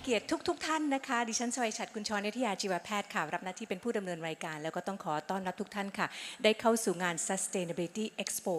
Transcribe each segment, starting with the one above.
เกียรติทุกท่านนะคะดิฉันสวัยฉัตรกุลชรนิติยาชีวแพทย์ค่ะรับหน้าที่เป็นผู้ดำเนินรายการแล้วก็ต้องขอต้อนรับทุกท่านค่ะได้เข้าสู่งาน SUSTAINABILITY EXPO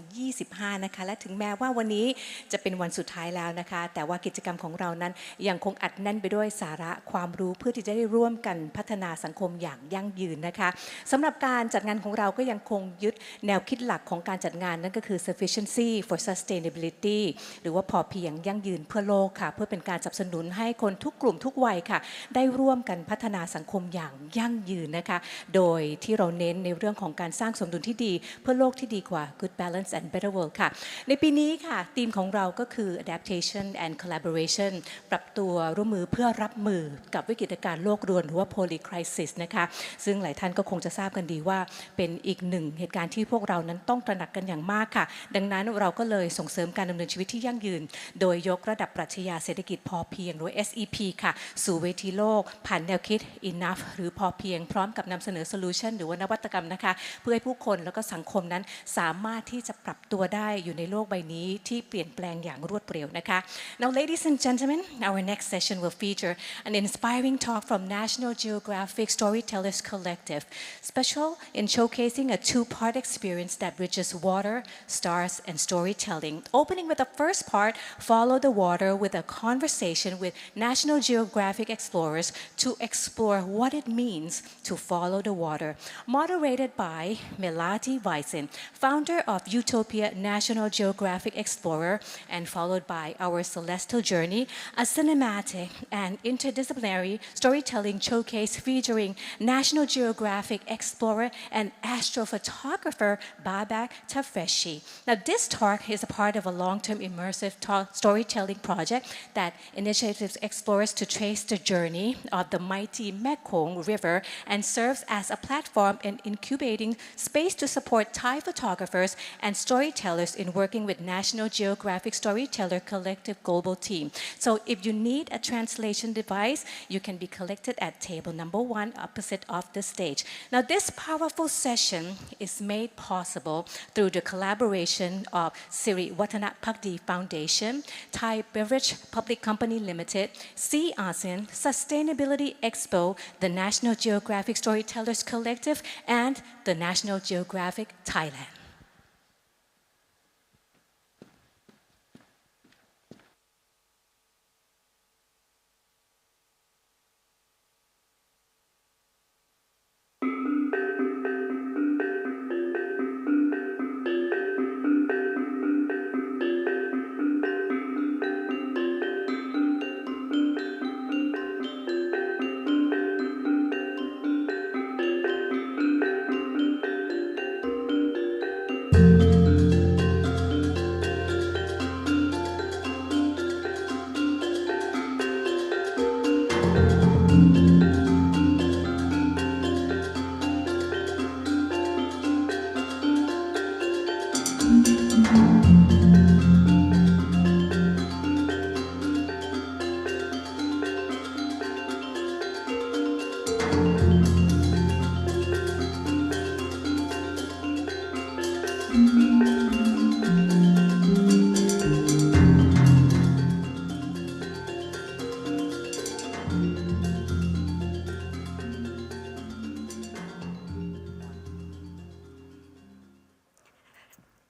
2025นะคะและถึงแม้ว่าวันนี้จะเป็นวันสุดท้ายแล้วนะคะแต่ว่ากิจกรรมของเรานั้นยังคงอัดแน่นไปด้วยสาระความรู้เพื่อที่จะได้ร่วมกันพัฒนาสังคมอย่างยั่งยืนนะคะสำหรับการจัดงานของเราก็ยังคงยึดแนวคิดหลักของการจัดงานนั่นก็คือ sufficiency for sustainability หรือว่าพอเพียงยั่งยืนเพื่อโลกค่ะเพื่อเป็นการสนับสนุนให้คนทุกกลุ่มทุกวัยค่ะได้ร่วมกันพัฒนาสังคมอย่างยั่งยืนนะคะโดยที่เราเน้นในเรื่องของการสร้างสมดุลที่ดีเพื่อโลกที่ดีกว่า good balance and better world ค่ะในปีนี้ค่ะธีมของเราก็คือ adaptation and collaboration ปรับตัวร่วมมือเพื่อรับมือกับวิกฤตการณ์โลกรวนหรือว่า poly crisis นะคะซึ่งหลายท่านก็คงจะทราบกันดีว่าเป็นอีกหนึ่งเหตุการณ์ที่พวกเรานั้นต้องตระหนักกันอย่างมากค่ะดังนั้นเราก็เลยส่งเสริมการดำเนินชีวิตที่ยั่งยืนโดยยกระดับปรัชญาเศรษฐกิจพอเพียงหรือ SEP ค่ะสู่เวทีโลกผ่านแนวคิด enough หรือพอเพียงพร้อมกับนำเสนอ solution หรือว่านวัตกรรมนะคะเพื่อให้ผู้คนแล้วก็สังคมนั้นสามารถที่จะปรับตัวได้อยู่ในโลกใบนี้ที่เปลี่ยนแปลงอย่างรวดเร็วนะคะ Now ladies and gentlemen our next session will feature an inspiring talk from National Geographic Storytellers Collective special in showcasing a two-part experience that bridges water, stars and storytelling. Opening with the first part, Follow the Water with a conversation with National Geographic explorers to explore what it means to follow the water. Moderated by Melati Weisen, founder of Utopia National Geographic Explorer, and followed by Our Celestial Journey, a cinematic and interdisciplinary storytelling showcase featuring National Geographic explorer and astrophotographer Babak Tafreshi. Now this talk is a part of a long-term immersive storytelling project that initiates explorers to trace the journey of the mighty Mekong River and serves as a platform in incubating space to support Thai photographers and storytellers in working with National Geographic Storyteller Collective Global Team. So if you need a translation device, you can be collected at table number 1 opposite of the stage. Now this powerful session is made possible through the collaboration of Siri Watana Pakdi Foundation, Thai Beverage Public Company Limited, Sea ASEAN, Sustainability Expo, the National Geographic Storytellers Collective, and the National Geographic Thailand.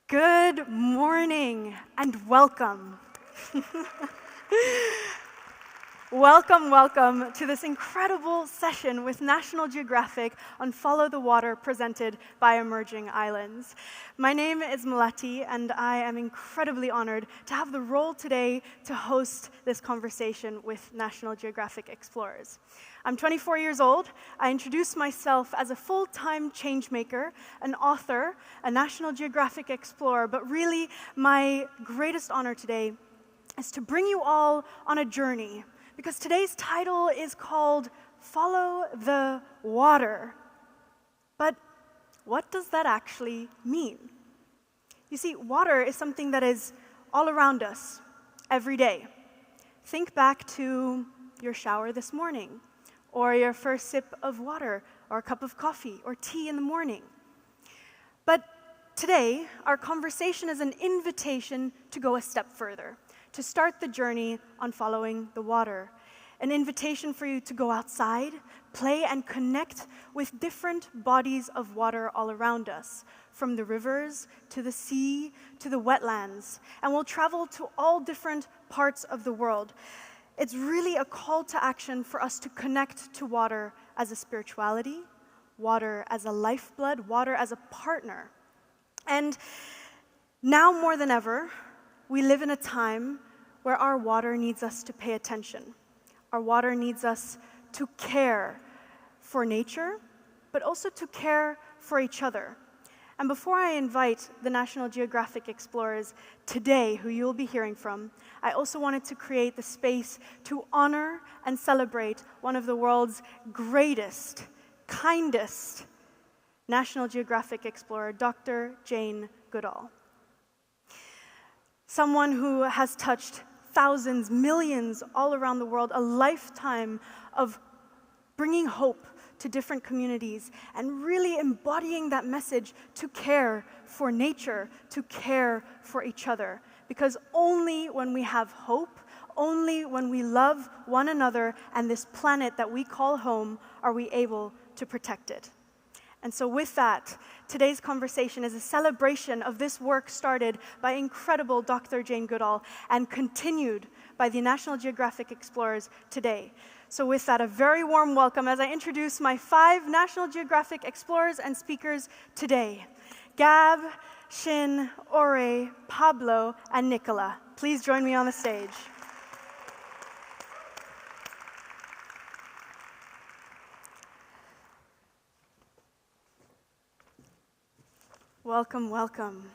Good morning and welcome. Welcome to this incredible session with National Geographic on Follow the Water presented by Emerging Islands. My name is Melati and I am incredibly honored to have the role today to host this conversation with National Geographic explorers. I'm 24 years old. I introduce myself as a full-time changemaker, an author, a National Geographic explorer, but really my greatest honor today is to bring you all on a journey, because today's title is called Follow the Water. But what does that actually mean? You see, water is something that is all around us every day. Think back to your shower this morning, or your first sip of water, or a cup of coffee, or tea in the morning. But today, our conversation is an invitation to go a step further, to start the journey on following the water. an invitation for you to go outside, play, and connect with different bodies of water all around us, from the rivers to the sea to the wetlands, and we'll travel to all different parts of the world. It's really a call to action for us to connect to water as a spirituality, water as a lifeblood, water as a partner. And now more than ever, we live in a time where our water needs us to pay attention. Our water needs us to care for nature, but also to care for each other. And before I invite the National Geographic explorers today, who you'll be hearing from, I also wanted to create the space to honor and celebrate one of the world's greatest, kindest National Geographic explorer, Dr. Jane Goodall. Someone who has touched thousands, millions all around the world, a lifetime of bringing hope to different communities and really embodying that message to care for nature, to care for each other. Because only when we have hope, only when we love one another and this planet that we call home are we able to protect it. And so with that, today's conversation is a celebration of this work started by incredible Dr. Jane Goodall and continued by the National Geographic explorers today. So with that, a very warm welcome as I introduce my 5 National Geographic explorers and speakers today. Gab, Shin, Ore, Pablo, and Nicola. Please join me on the stage. Welcome, welcome.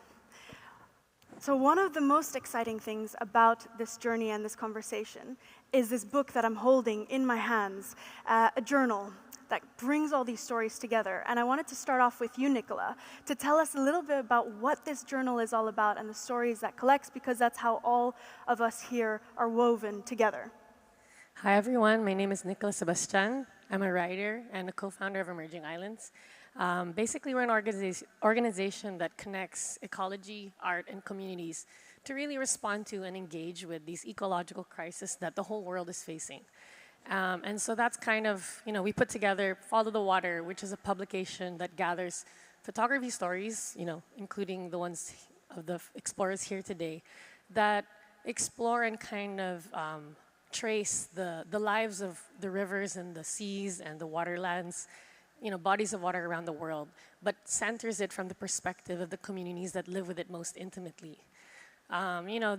So one of the most exciting things about this journey and this conversation is this book that I'm holding in my hands, a journal that brings all these stories together. And I wanted to start off with you, Nicola, to tell us a little bit about what this journal is all about and the stories that collects, because that's how all of us here are woven together. Hi everyone, my name is Nicola Sebastian. I'm a writer and a co-founder of Emerging Islands. Basically, we're an organization that connects ecology, art, and communities to really respond to and engage with these ecological crises that the whole world is facing. And so that's kind of, we put together Follow the Water, which is a publication that gathers photography stories, including the ones of the explorers here today, that explore and kind of trace the lives of the rivers and the seas and the waterlands, bodies of water around the world, but centers it from the perspective of the communities that live with it most intimately.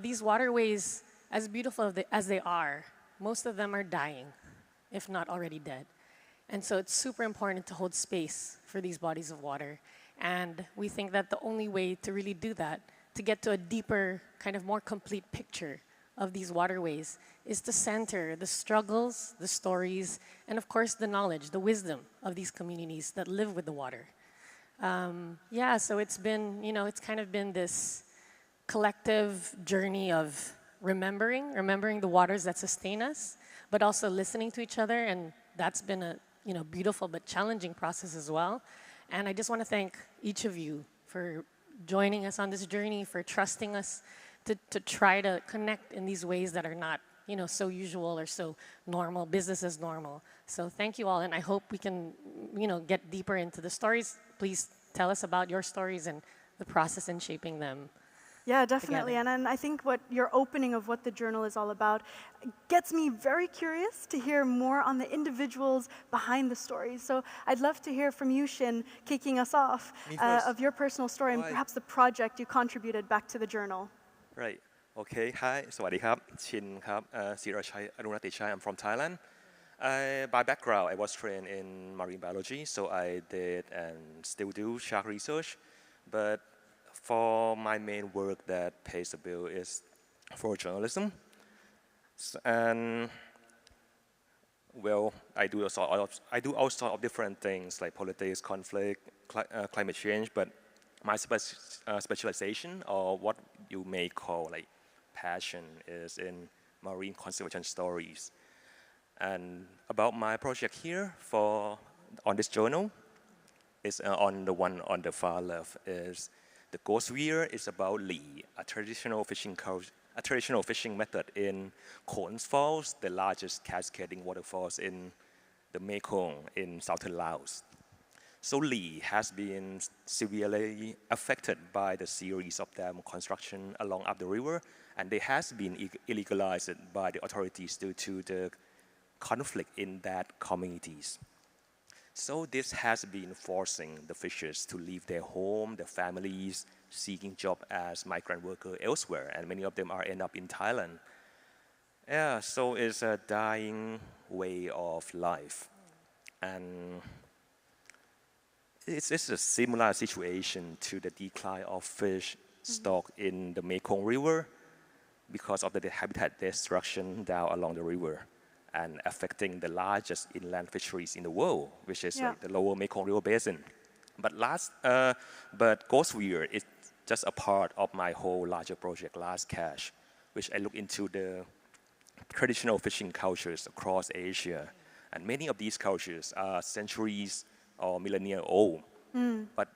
These waterways, as beautiful as they are, most of them are dying, if not already dead. And so it's super important to hold space for these bodies of water. And we think that the only way to really do that, to get to a deeper, kind of more complete picture of these waterways, is to center the struggles, the stories, and of course the knowledge, the wisdom of these communities that live with the water. So it's been, it's kind of been this collective journey of remembering the waters that sustain us, but also listening to each other, and that's been a beautiful but challenging process as well. And I just want to thank each of you for joining us on this journey, for trusting us to try to connect in these ways that are not so usual or so normal, business as normal. So thank you all, and I hope we can get deeper into the stories. Please tell us about your stories and the process in shaping them. Yeah, definitely. Together. And I think what your opening of what the journal is all about gets me very curious to hear more on the individuals behind the stories. So I'd love to hear from you, Shin, kicking us off, of your personal story and perhaps the project you contributed back to the journal. Right. Okay. Hi. สวัสดีครับ Shin ครับ Sirachai Arunrugstichai. I'm from Thailand. By background, I was trained in marine biology, so I did and still do shark research. But for my main work that pays the bill is for journalism. And well, I do all sorts of different things like politics, conflict, climate change. But my specialization, or what you may call like passion, is in marine conservation stories. And about my project here on this journal is on the one on the far left is the ghost weir is about Li, a traditional fishing a traditional fishing method in Khon's Falls, the largest cascading waterfalls in the Mekong in southern Laos. So Lee has been severely affected by the series of dam construction along up the river, and they has been illegalized by the authorities due to the conflict in that communities. So this has been forcing the fishers to leave their home, their families, seeking job as migrant worker elsewhere, and many of them are end up in Thailand. Yeah, so it's a dying way of life, and it's a similar situation to the decline of fish stock in the Mekong River because of the habitat destruction down along the river and affecting the largest inland fisheries in the world, which is like the lower Mekong River basin. But Ghost Weir is just a part of my whole larger project, Last Cash, which I look into the traditional fishing cultures across Asia. And many of these cultures are centuries or millennia old, but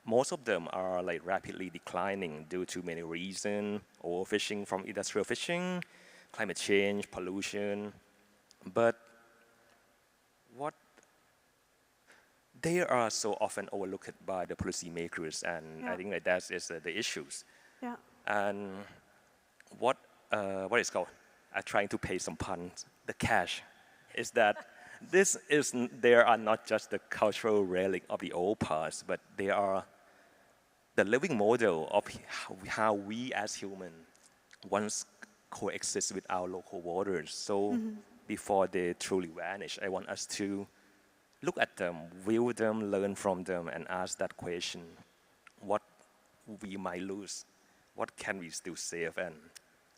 most of them are like rapidly declining due to many reasons: overfishing from industrial fishing, climate change, pollution. But what they are so often overlooked by the policymakers, and I think that is the issues. Yeah. And what is called? I'm trying to pay some puns. The cash is that. There are not just the cultural relic of the old past, but they are the living model of how we as humans once coexist with our local waters. So before they truly vanish, I want us to look at them, view them, learn from them, and ask that question: what we might lose, what can we still save, and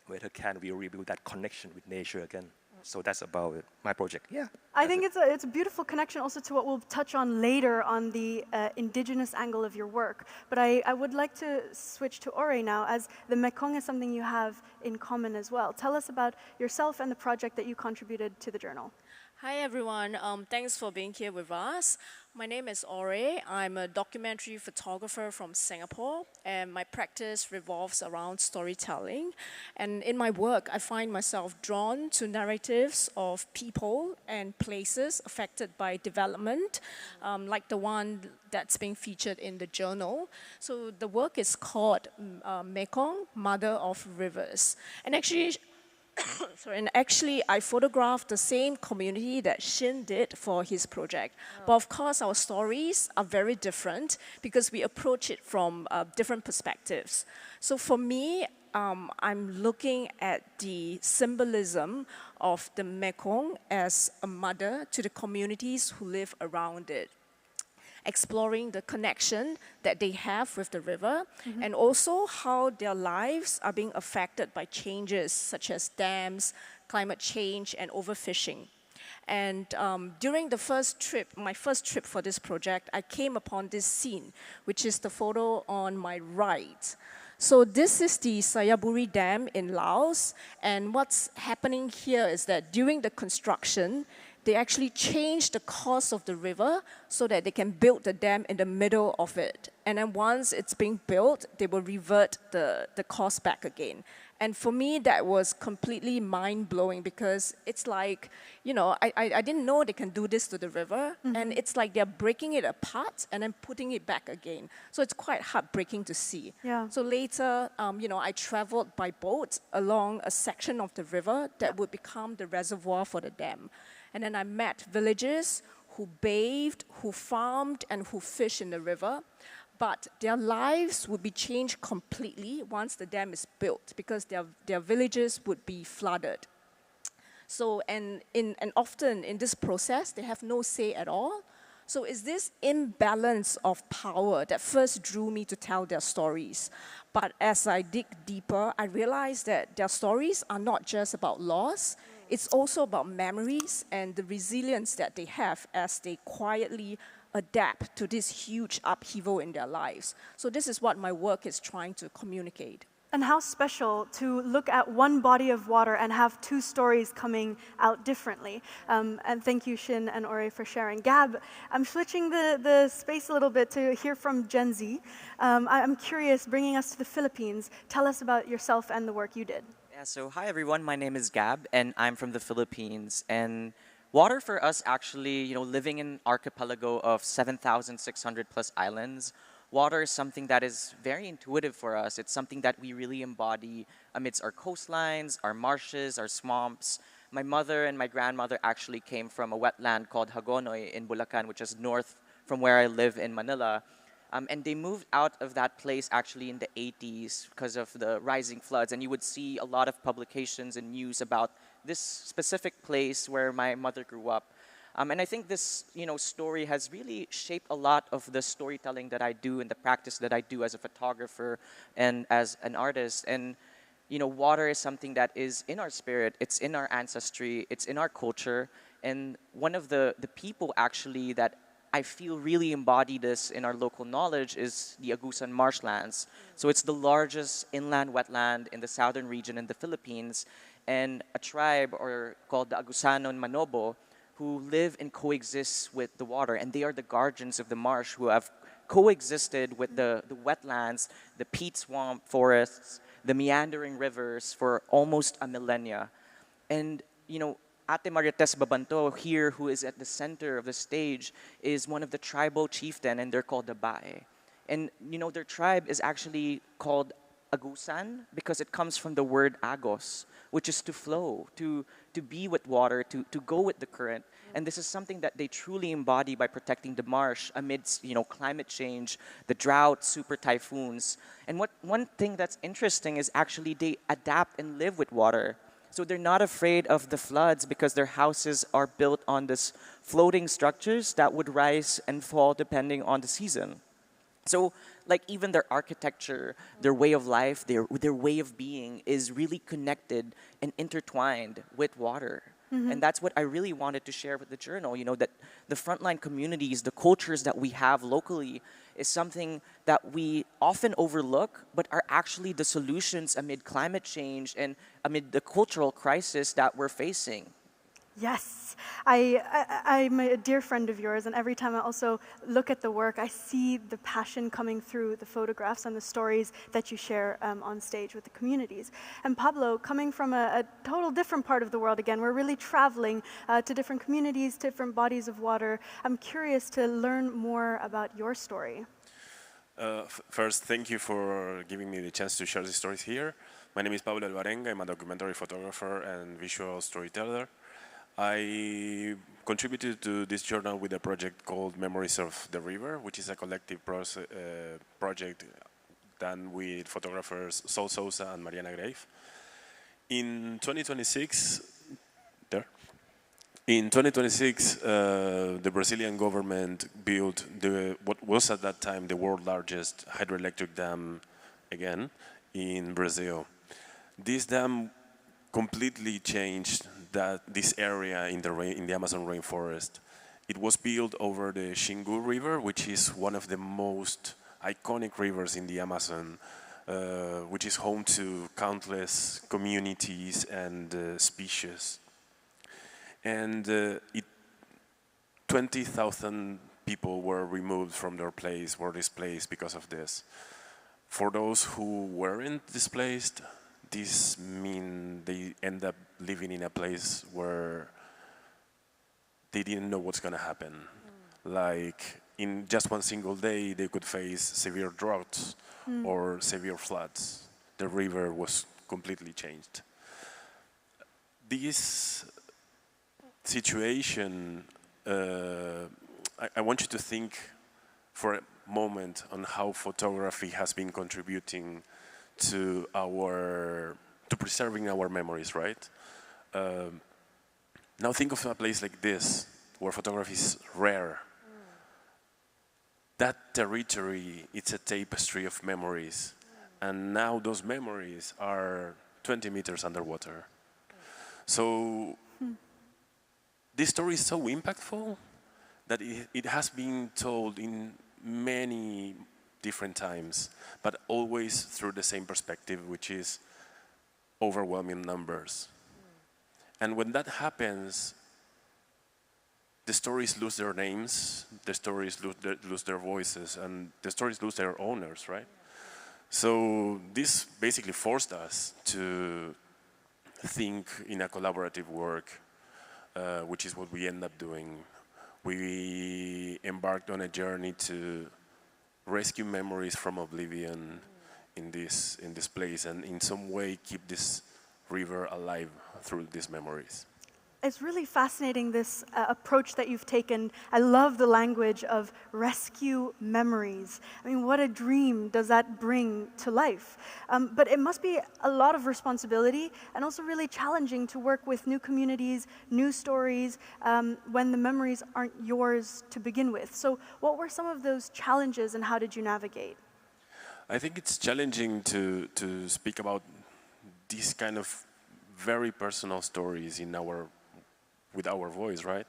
whether can we rebuild that connection with nature again. So that's about it, my project. Yeah. I think it's a beautiful connection also to what we'll touch on later on the indigenous angle of your work. But I would like to switch to Ore now, as the Mekong is something you have in common as well. Tell us about yourself and the project that you contributed to the journal. Hi everyone, thanks for being here with us. My name is Ore. I'm a documentary photographer from Singapore, and my practice revolves around storytelling. And in my work, I find myself drawn to narratives of people and places affected by development, like the one that's being featured in the journal. So the work is called Mekong, Mother of Rivers. And actually, I photographed the same community that Shin did for his project. But of course, our stories are very different because we approach it from different perspectives. So for me, I'm looking at the symbolism of the Mekong as a mother to the communities who live around it, exploring the connection that they have with the river, and also how their lives are being affected by changes such as dams, climate change, and overfishing. And during my first trip for this project, I came upon this scene, which is the photo on my right. So this is the Sayaburi Dam in Laos, and what's happening here is that during the construction, they actually changed the course of the river so that they can build the dam in the middle of it. And then once it's being built, they will revert the course back again. And for me, that was completely mind-blowing because it's like, I didn't know they can do this to the river. And it's like they're breaking it apart and then putting it back again. So it's quite heartbreaking to see. Yeah. So later, I traveled by boat along a section of the river that would become the reservoir for the dam. And then I met villagers who bathed, who farmed, and who fished in the river. But their lives would be changed completely once the dam is built because their villages would be flooded. So, and often in this process, they have no say at all. So it's this imbalance of power that first drew me to tell their stories. But as I dig deeper, I realized that their stories are not just about loss. It's also about memories and the resilience that they have as they quietly adapt to this huge upheaval in their lives. So this is what my work is trying to communicate. And how special to look at one body of water and have two stories coming out differently. And thank you, Shin and Ore, for sharing. Gab, I'm switching the space a little bit to hear from Gen Z. I'm curious, bringing us to the Philippines, tell us about yourself and the work you did. Yeah, so hi everyone, my name is Gab and I'm from the Philippines. And water for us actually, living in an archipelago of 7,600 plus islands, water is something that is very intuitive for us. It's something that we really embody amidst our coastlines, our marshes, our swamps. My mother and my grandmother actually came from a wetland called Hagonoy in Bulacan, which is north from where I live in Manila. And they moved out of that place actually in the 80s because of the rising floods. And you would see a lot of publications and news about this specific place where my mother grew up. And I think this, story has really shaped a lot of the storytelling that I do and the practice that I do as a photographer and as an artist. And, water is something that is in our spirit. It's in our ancestry. It's in our culture. And one of the people actually that I feel really embody this in our local knowledge is the Agusan marshlands. So it's the largest inland wetland in the southern region in the Philippines. And a tribe called the Agusanon Manobo who live and coexist with the water. And they are the guardians of the marsh who have coexisted with the wetlands, the peat swamp forests, the meandering rivers for almost a millennia. And, Ate Marites Babanto here, who is at the center of the stage, is one of the tribal chieftain, and they're called the Bae. And, their tribe is actually called Agusan because it comes from the word agos, which is to flow, to be with water, to go with the current. And this is something that they truly embody by protecting the marsh amidst, climate change, the drought, super typhoons. And one thing that's interesting is actually they adapt and live with water. So they're not afraid of the floods because their houses are built on this floating structures that would rise and fall depending on the season. So like even their architecture, their way of life, their way of being is really connected and intertwined with water. And that's what I really wanted to share with the journal, that the frontline communities, the cultures that we have locally is something that we often overlook, but are actually the solutions amid climate change and amid the cultural crisis that we're facing. Yes, I'm a dear friend of yours, and every time I also look at the work, I see the passion coming through the photographs and the stories that you share on stage with the communities. And Pablo, coming from a total different part of the world again, we're really traveling to different communities, different bodies of water. I'm curious to learn more about your story. First, thank you for giving me the chance to share the stories here. My name is Pablo Albarenga. I'm a documentary photographer and visual storyteller. I contributed to this journal with a project called Memories of the River, which is a collective project done with photographers Sol Sousa and Mariana Grave. In 2026, the Brazilian government built what was at that time the world's largest hydroelectric dam again in Brazil. This dam completely changed this area in the Amazon rainforest. It was built over the Xingu River, which is one of the most iconic rivers in the Amazon, which is home to countless communities and species. And 20,000 people were removed from their place, were displaced because of this. For those who weren't displaced, this means they end up living in a place where they didn't know what's going to happen. Like in just one single day, they could face severe droughts or severe floods. The river was completely changed. This situation, I want you to think for a moment on how photography has been contributing to preserving our memories, right? Now think of a place like this, where photography is rare. That territory, it's a tapestry of memories. And now those memories are 20 meters underwater. So this story is so impactful that it has been told in many different times, but always through the same perspective, which is overwhelming numbers. And when that happens, the stories lose their names, the stories lose their voices, and the stories lose their owners, right? So this basically forced us to think in a collaborative work, which is what we end up doing. We embarked on a journey to rescue memories from oblivion in this place, and in some way keep this river alive through these memories. It's really fascinating, this approach that you've taken. I love the language of rescue memories. I mean, what a dream does that bring to life? But it must be a lot of responsibility and also really challenging to work with new communities, new stories, when the memories aren't yours to begin with. So what were some of those challenges and how did you navigate? I think it's challenging to speak about these kind of very personal stories with our voice, right?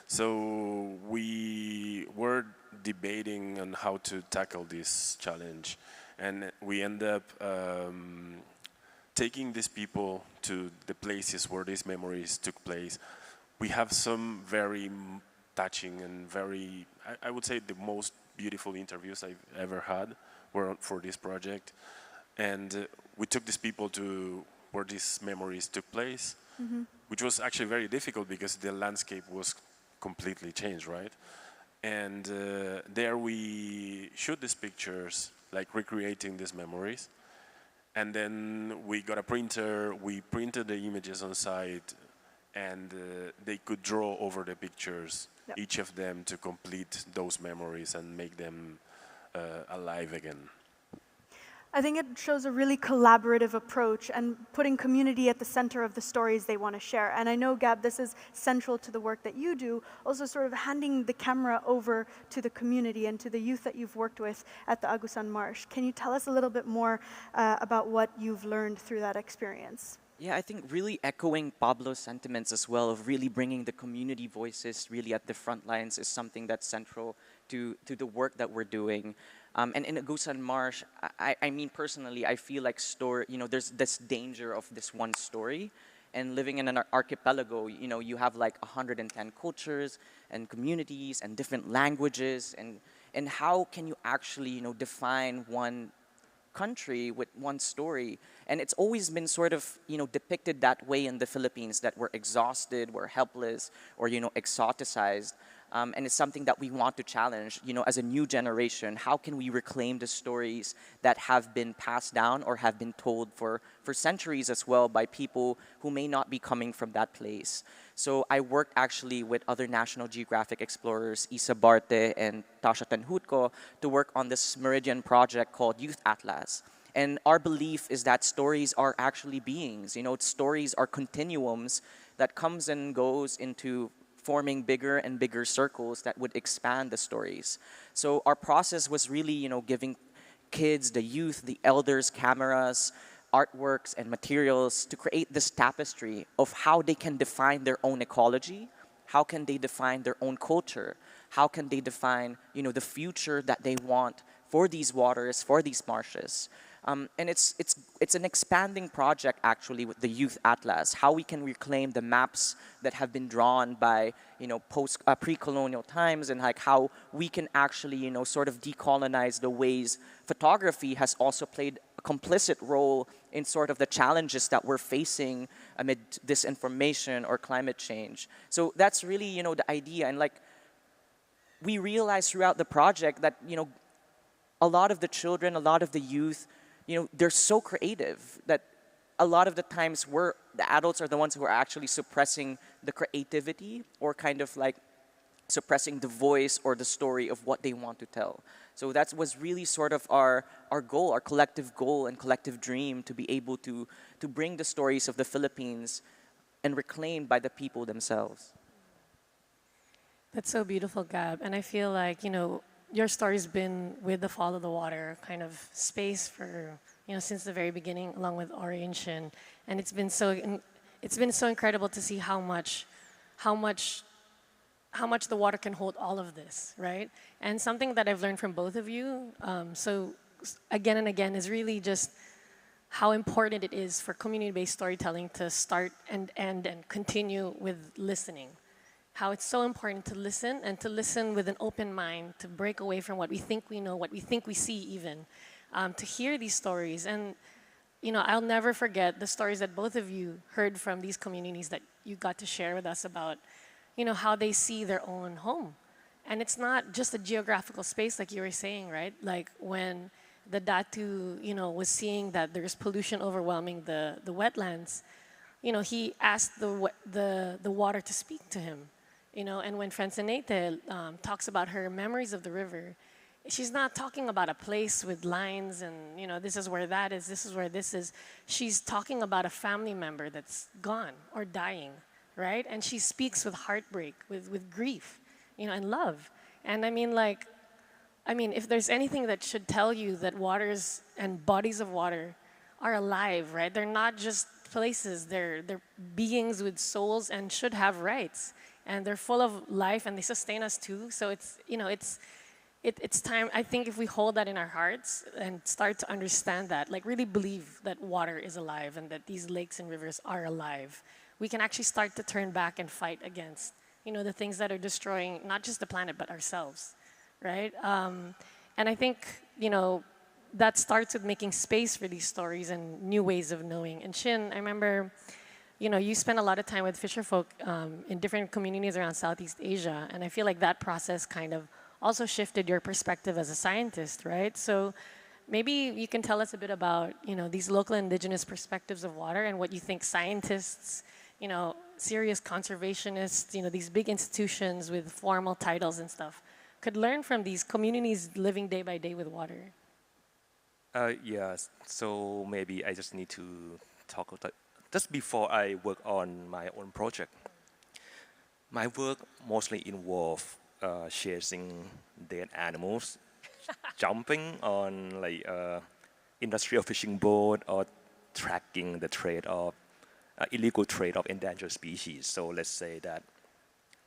So we were debating on how to tackle this challenge, and we end up taking these people to the places where these memories took place. We have some very touching and very, I would say, the most beautiful interviews I've ever had were for this project, and we took these people to where these memories took place, which was actually very difficult because the landscape was completely changed, right? And there we shoot these pictures, like recreating these memories. And then we got a printer, we printed the images on site, and they could draw over the pictures, each of them, to complete those memories and make them alive again. I think it shows a really collaborative approach and putting community at the center of the stories they want to share. And I know, Gab, this is central to the work that you do, also sort of handing the camera over to the community and to the youth that you've worked with at the Agusan Marsh. Can you tell us a little bit more about what you've learned through that experience? Yeah, I think really echoing Pablo's sentiments as well of really bringing the community voices really at the front lines is something that's central to the work that we're doing. And in Agusan Marsh, I mean personally, I feel like there's this danger of this one story. And living in an archipelago, you have like 110 cultures and communities and different languages. And how can you actually, define one country with one story? And it's always been sort of, depicted that way in the Philippines, that we're exhausted, we're helpless, or, exoticized. And it's something that we want to challenge, as a new generation. How can we reclaim the stories that have been passed down or have been told for centuries as well by people who may not be coming from that place? So I worked actually with other National Geographic explorers, Isa Barte and Tasha Tanhutko, to work on this Meridian project called Youth Atlas. And our belief is that stories are actually beings. Stories are continuums that comes and goes into forming bigger and bigger circles that would expand the stories. So our process was really, giving kids, the youth, the elders, cameras, artworks, and materials to create this tapestry of how they can define their own ecology, how can they define their own culture, how can they define, the future that they want for these waters, for these marshes. And it's an expanding project actually with the Youth Atlas, how we can reclaim the maps that have been drawn by, pre-colonial times, and like how we can actually, sort of decolonize the ways photography has also played a complicit role in sort of the challenges that we're facing amid disinformation or climate change. So that's really, the idea. And like, we realized throughout the project that, a lot of the children, a lot of the youth, they're so creative that a lot of the times the adults are the ones who are actually suppressing the creativity or kind of like suppressing the voice or the story of what they want to tell. So that was really sort of our goal, our collective goal and collective dream, to be able to bring the stories of the Philippines and reclaimed by the people themselves. That's so beautiful, Gab. And I feel like, your story's been with the Fall of the Water kind of space for, since the very beginning, along with Orange, and it's been so incredible to see how much how much the water can hold all of this, right? And something that I've learned from both of you, again and again, is really just how important it is for community-based storytelling to start and end and continue with listening. How it's so important to listen and to listen with an open mind, to break away from what we think we know, what we think we see even, to hear these stories. And I'll never forget the stories that both of you heard from these communities that you got to share with us about, how they see their own home. And it's not just a geographical space like you were saying, right? Like when the Datu, was seeing that there's pollution overwhelming the wetlands, he asked the water to speak to him, and when Francenete talks about her memories of the river, she's not talking about a place with lines and, this is where that is, this is where this is. She's talking about a family member that's gone or dying, right? And she speaks with heartbreak, with grief, and love. And if there's anything that should tell you that waters and bodies of water are alive, right? They're not just places, they're beings with souls and should have rights. And they're full of life and they sustain us too. So it's time, I think if we hold that in our hearts and start to understand that, really believe that water is alive and that these lakes and rivers are alive, we can actually start to turn back and fight against, the things that are destroying not just the planet, but ourselves, right? And I think, that starts with making space for these stories and new ways of knowing. And Shin, I remember, you spend a lot of time with fisherfolk in different communities around Southeast Asia, and I feel like that process kind of also shifted your perspective as a scientist, right? So maybe you can tell us a bit about, these local indigenous perspectives of water and what you think scientists, serious conservationists, these big institutions with formal titles and stuff could learn from these communities living day by day with water. Yes, so maybe I just need to talk about, just before I work on my own project. My work mostly involved chasing dead animals, jumping on industrial fishing boat, or tracking the trade of illegal trade of endangered species. So let's say that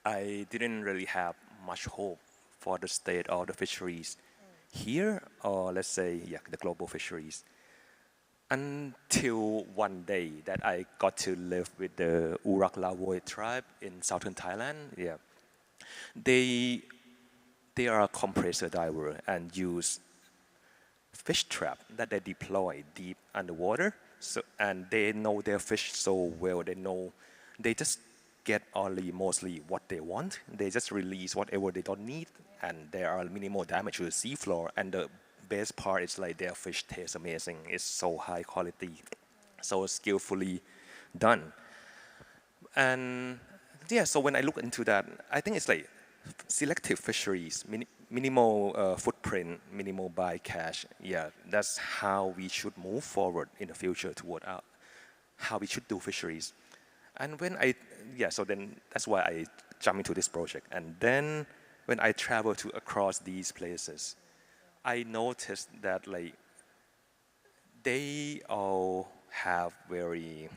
I didn't really have much hope for the state of the fisheries here, or let's say the global fisheries, until one day that I got to live with the Urak Lawoi tribe in southern Thailand. Yeah, they are a compressor diver and use fish trap that they deploy deep underwater. So, and they know their fish so well. They just get only mostly what they want. They just release whatever they don't need, and there are minimal damage to the seafloor. And the best part is their fish tastes amazing. It's so high quality, so skillfully done. And so when I look into that, I think it's selective fisheries, minimal footprint, minimal bycatch. Yeah, that's how we should move forward in the future toward how we should do fisheries. And when so then that's why I jump into this project. And then when I travel across these places, I noticed that they all have very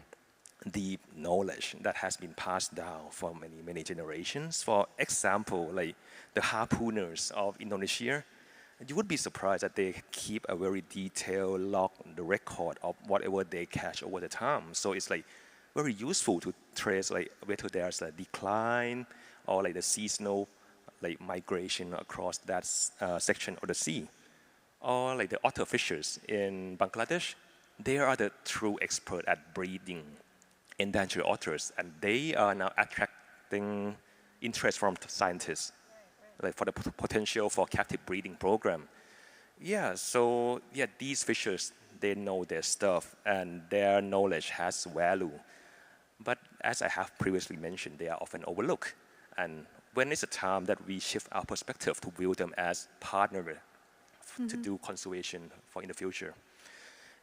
deep knowledge that has been passed down for many, many generations. For example, the harpooners of Indonesia, you would be surprised that they keep a very detailed log, the record of whatever they catch over the time. So it's very useful to trace whether there's a decline or the seasonal migration across that section of the sea. Or the otter fishers in Bangladesh, they are the true expert at breeding endangered otters, and they are now attracting interest from scientists for the potential for captive breeding program. Yeah, so these fishers, they know their stuff and their knowledge has value. But as I have previously mentioned, they are often overlooked. And when is the time that we shift our perspective to view them as partners to do conservation in the future?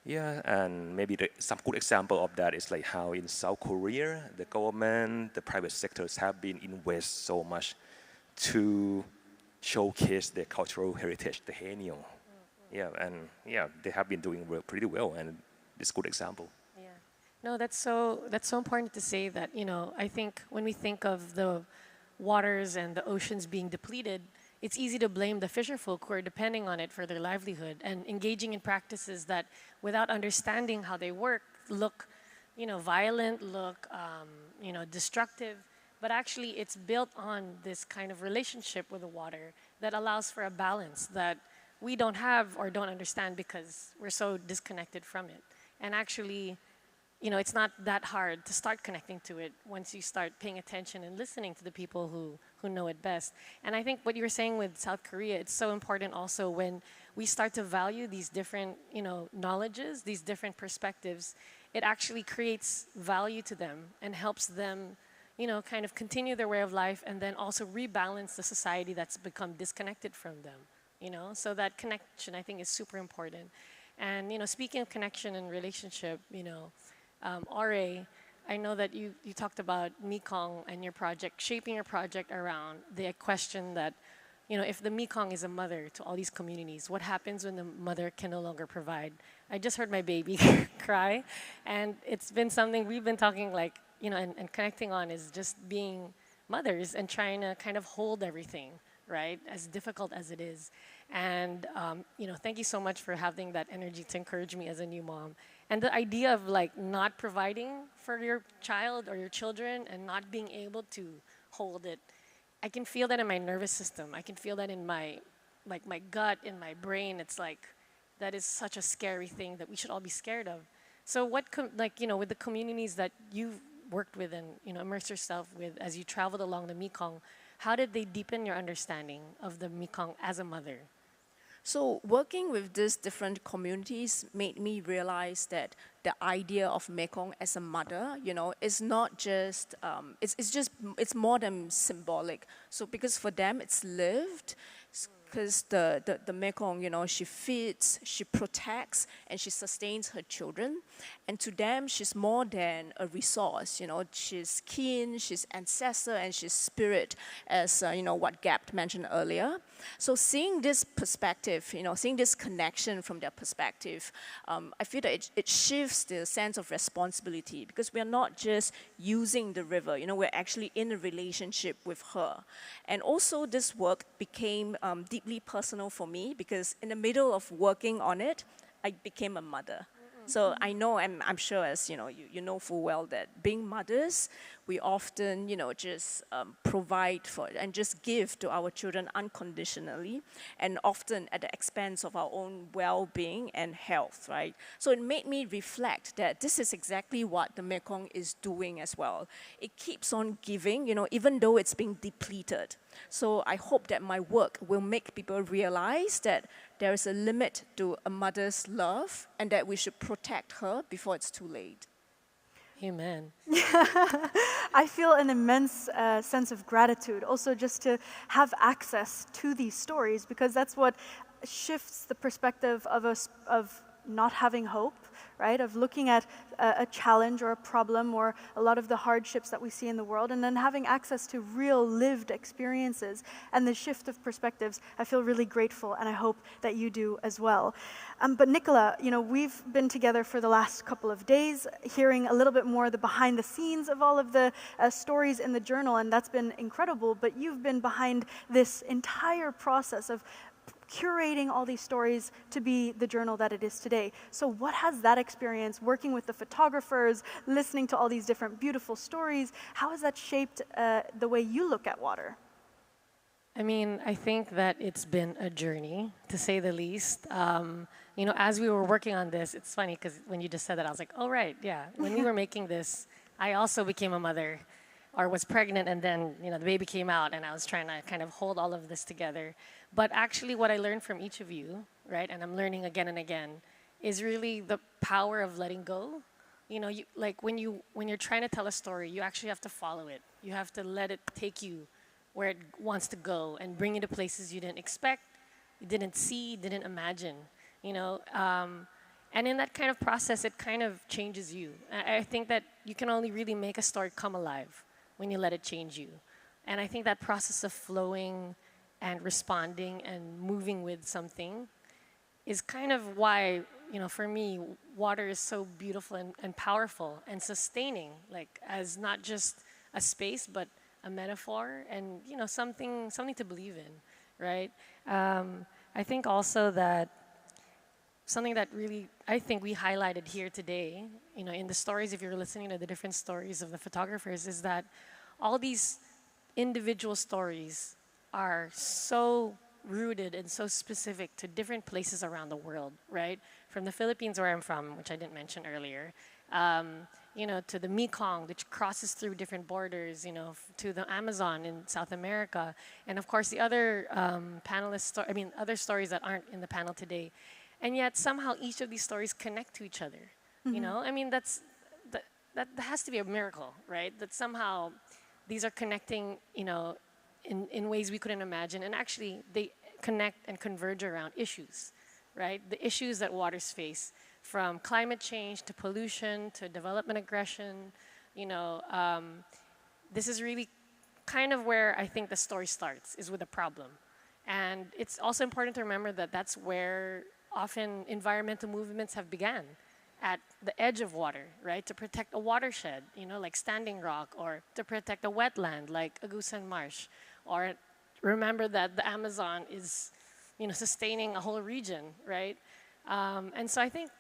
Yeah, and maybe some good example of that is how in South Korea, the government, the private sectors have been invest so much to showcase their cultural heritage, the Haenyeo. Yeah, and they have been doing pretty well, and it's a good example. No, that's so important to say that, I think when we think of the waters and the oceans being depleted, it's easy to blame the fisherfolk who are depending on it for their livelihood and engaging in practices that, without understanding how they work, look, violent, look, destructive. But actually, it's built on this kind of relationship with the water that allows for a balance that we don't have or don't understand because we're so disconnected from it. And actually, it's not that hard to start connecting to it once you start paying attention and listening to the people who know it best. And I think what you were saying with South Korea, it's so important also when we start to value these different, knowledges, these different perspectives, it actually creates value to them and helps them, kind of continue their way of life and then also rebalance the society that's become disconnected from them, So that connection, I think, is super important. And, speaking of connection and relationship, Ore, I know that you talked about Mekong and your project, shaping your project around the question that, if the Mekong is a mother to all these communities, what happens when the mother can no longer provide? I just heard my baby cry, and it's been something we've been talking and connecting on is just being mothers and trying to kind of hold everything, right? As difficult as it is. And, thank you so much for having that energy to encourage me as a new mom. And the idea of not providing for your child or your children and not being able to hold it, I can feel that in my nervous system. I can feel that in my gut, in my brain. It's that is such a scary thing that we should all be scared of. So what, with the communities that you've worked with and, immersed yourself with as you traveled along the Mekong, how did they deepen your understanding of the Mekong as a mother? So working with these different communities made me realize that the idea of Mekong as a mother, is not just, it's more than symbolic. So because for them it's lived, because the Mekong, she feeds, she protects, and she sustains her children. And to them, she's more than a resource, she's kin, she's ancestor, and she's spirit, as, what Gab mentioned earlier. So seeing this perspective, seeing this connection from their perspective, I feel that it shifts the sense of responsibility because we are not just using the river, we're actually in a relationship with her. And also this work became deeply personal for me because in the middle of working on it, I became a mother. So I know, I'm sure as you know full well that being mothers, we often just provide for and just give to our children unconditionally, and often at the expense of our own well-being and health, right? So it made me reflect that this is exactly what the Mekong is doing as well. It keeps on giving, even though it's being depleted. So I hope that my work will make people realize that there is a limit to a mother's love and that we should protect her before it's too late. Amen. I feel an immense sense of gratitude also just to have access to these stories because that's what shifts the perspective of us of not having hope, right? Of looking at a challenge or a problem or a lot of the hardships that we see in the world and then having access to real lived experiences and the shift of perspectives. I feel really grateful and I hope that you do as well. But Nicola, we've been together for the last couple of days hearing a little bit more the behind the scenes of all of the stories in the journal, and that's been incredible, but you've been behind this entire process of curating all these stories to be the journal that it is today. So what has that experience, working with the photographers, listening to all these different beautiful stories, how has that shaped the way you look at water? I mean, I think that it's been a journey, to say the least. As we were working on this, it's funny because when you just said that, I was like, oh, right, yeah. When we were making this, I also became a mother or was pregnant, and then the baby came out, and I was trying to kind of hold all of this together. But actually what I learned from each of you, right, and I'm learning again and again, is really the power of letting go. When you're trying to tell a story, you actually have to follow it. You have to let it take you where it wants to go and bring you to places you didn't expect, you didn't see, didn't imagine, And in that kind of process, it kind of changes you. I think that you can only really make a story come alive when you let it change you. And I think that process of flowing and responding and moving with something is kind of why, for me, water is so beautiful and powerful and sustaining, as not just a space, but a metaphor and something to believe in, right? I think also that something that really I think we highlighted here today, in the stories, if you're listening to the different stories of the photographers, is that all these individual stories are so rooted and so specific to different places around the world, right? From the Philippines, where I'm from, which I didn't mention earlier, to the Mekong, which crosses through different borders, to the Amazon in South America, and of course the other other stories that aren't in the panel today. And yet somehow each of these stories connect to each other. That has to be a miracle, right? That somehow these are connecting, in ways we couldn't imagine. And actually they connect and converge around issues, right? The issues that waters face, from climate change to pollution to development aggression. This is really kind of where I think the story starts, is with a problem. And it's also important to remember that that's where often environmental movements have began, at the edge of water, right? To protect a watershed, like Standing Rock, or to protect a wetland like Agusan Marsh, or remember that the Amazon is, sustaining a whole region, right? And so I think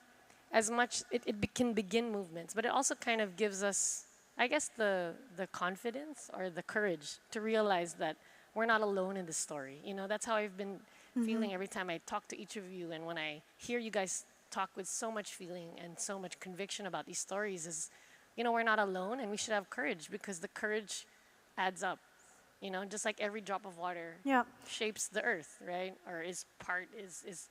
as much it can begin movements, but it also kind of gives us, I guess, the confidence or the courage to realize that we're not alone in this story. That's how I've been feeling every time I talk to each of you, and when I hear you guys talk with so much feeling and so much conviction about these stories, is, we're not alone, and we should have courage, because the courage adds up. Just like every drop of water shapes the earth, right? Or is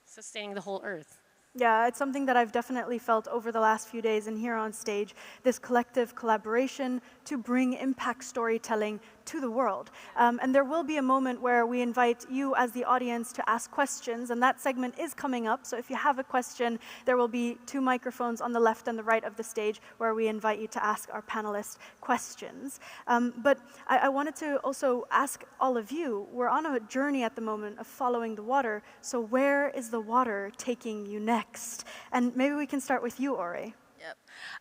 sustaining the whole earth. Yeah, it's something that I've definitely felt over the last few days and here on stage, this collective collaboration to bring impact storytelling to the world. And there will be a moment where we invite you as the audience to ask questions, and that segment is coming up. So if you have a question, there will be 2 microphones on the left and the right of the stage where we invite you to ask our panelists questions. But I wanted to also ask all of you, we're on a journey at the moment of following the water, so where is the water taking you next? And maybe we can start with you, Ore. Yep.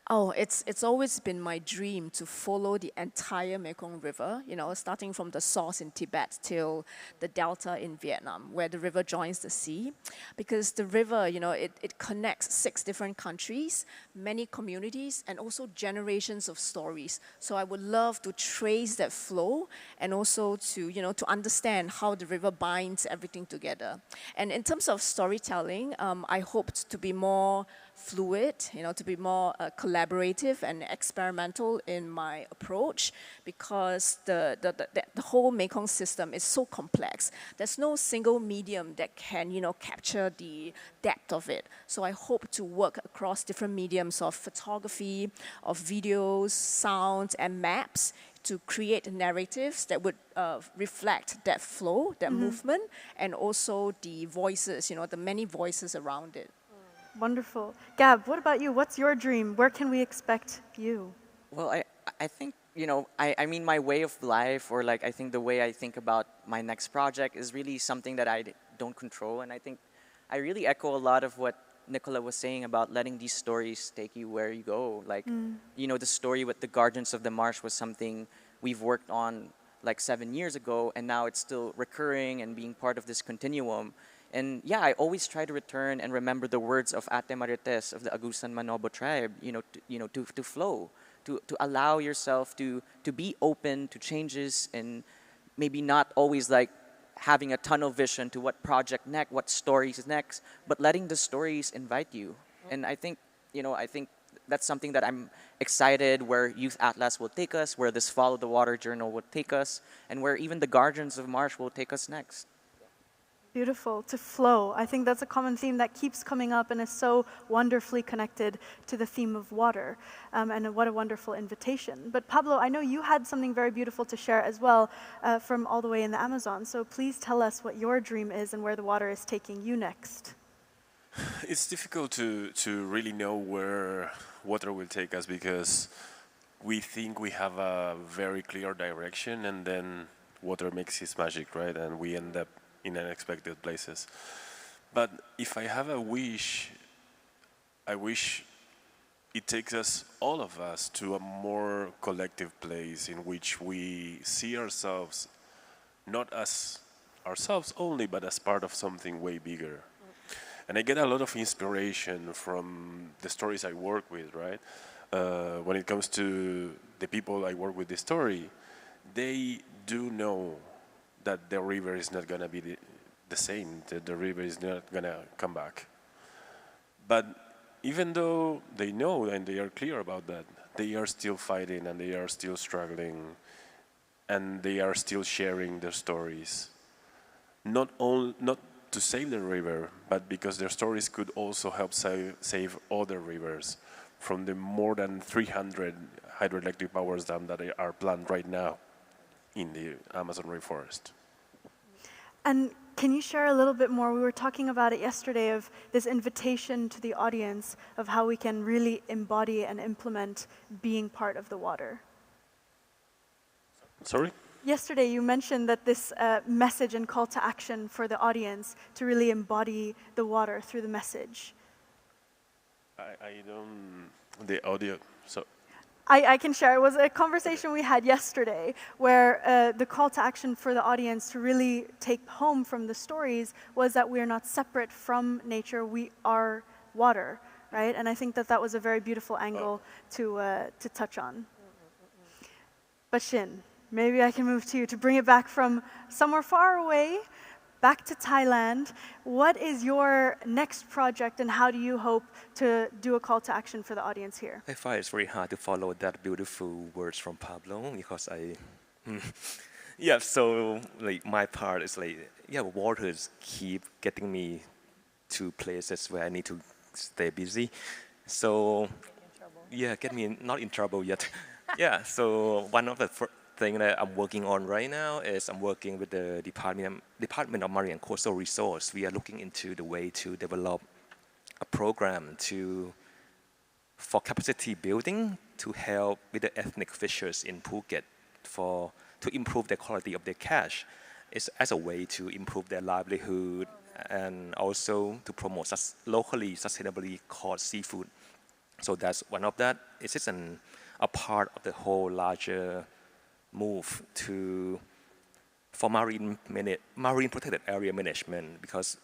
Oh, it's always been my dream to follow the entire Mekong River, starting from the source in Tibet till the delta in Vietnam, where the river joins the sea. Because the river, it connects 6 different countries, many communities, and also generations of stories. So I would love to trace that flow, and also to understand how the river binds everything together. And in terms of storytelling, I hoped to be more fluid, to be more collaborative and experimental in my approach, because the whole Mekong system is so complex. There's no single medium that can, capture the depth of it. So I hope to work across different mediums of photography, of videos, sound, and maps, to create narratives that would reflect that flow, that movement, and also the voices, the many voices around it. Wonderful. Gab, what about you? What's your dream? Where can we expect you? Well, I think, I mean, my way of life, or I think the way I think about my next project is really something that I don't control. And I think I really echo a lot of what Nicola was saying about letting these stories take you where you go. The story with the Guardians of the Marsh was something we've worked on 7 years ago, and now it's still recurring and being part of this continuum. And yeah, I always try to return and remember the words of Ate Marites of the Agusan Manobo tribe, to flow, to allow yourself to be open to changes, and maybe not always having a tunnel vision to what project next, what stories is next, but letting the stories invite you. And I think that's something that I'm excited where Youth Atlas will take us, where this Follow the Water Journal will take us, and where even the Guardians of Marsh will take us next. Beautiful, to flow. I think that's a common theme that keeps coming up and is so wonderfully connected to the theme of water. And what a wonderful invitation. But Pablo, I know you had something very beautiful to share as well from all the way in the Amazon. So please tell us what your dream is and where the water is taking you next. It's difficult to really know where water will take us, because we think we have a very clear direction, and then water makes its magic, right? And we end up in unexpected places. But if I have a wish, I wish it takes us, all of us, to a more collective place in which we see ourselves not as ourselves only, but as part of something way bigger. And I get a lot of inspiration from the stories I work with, right? When it comes to the people I work with the story, they do know that the river is not going to be the same, that the river is not going to come back. But even though they know and they are clear about that, they are still fighting and they are still struggling and they are still sharing their stories. Not to save the river, but because their stories could also help save other rivers from the more than 300 hydroelectric power dams that are planned right now in the Amazon rainforest. And can you share a little bit more? We were talking about it yesterday, of this invitation to the audience of how we can really embody and implement being part of the water. Sorry? Yesterday you mentioned that this message and call to action for the audience to really embody the water through the message. I don't, the audio, so. I can share. It was a conversation we had yesterday where the call to action for the audience to really take home from the stories was that we are not separate from nature, we are water, right? And I think that that was a very beautiful angle to touch on. But Shin, maybe I can move to you to bring it back from somewhere far away back to Thailand. What is your next project and how do you hope to do a call to action for the audience here? I find it's very hard to follow that beautiful words from Pablo because yeah, so like my part is like, yeah, waters keep getting me to places where I need to stay busy. So, yeah, get me not in trouble yet. Yeah, so one of the thing that I'm working on right now is I'm working with the Department of Marine and Coastal Resource. We are looking into the way to develop a program for capacity building to help with the ethnic fishers in Phuket to improve the quality of their catch. It's as a way to improve their livelihood and also to promote locally sustainably caught seafood. So that's one of that. It's just a part of the whole larger move for marine protected area management, because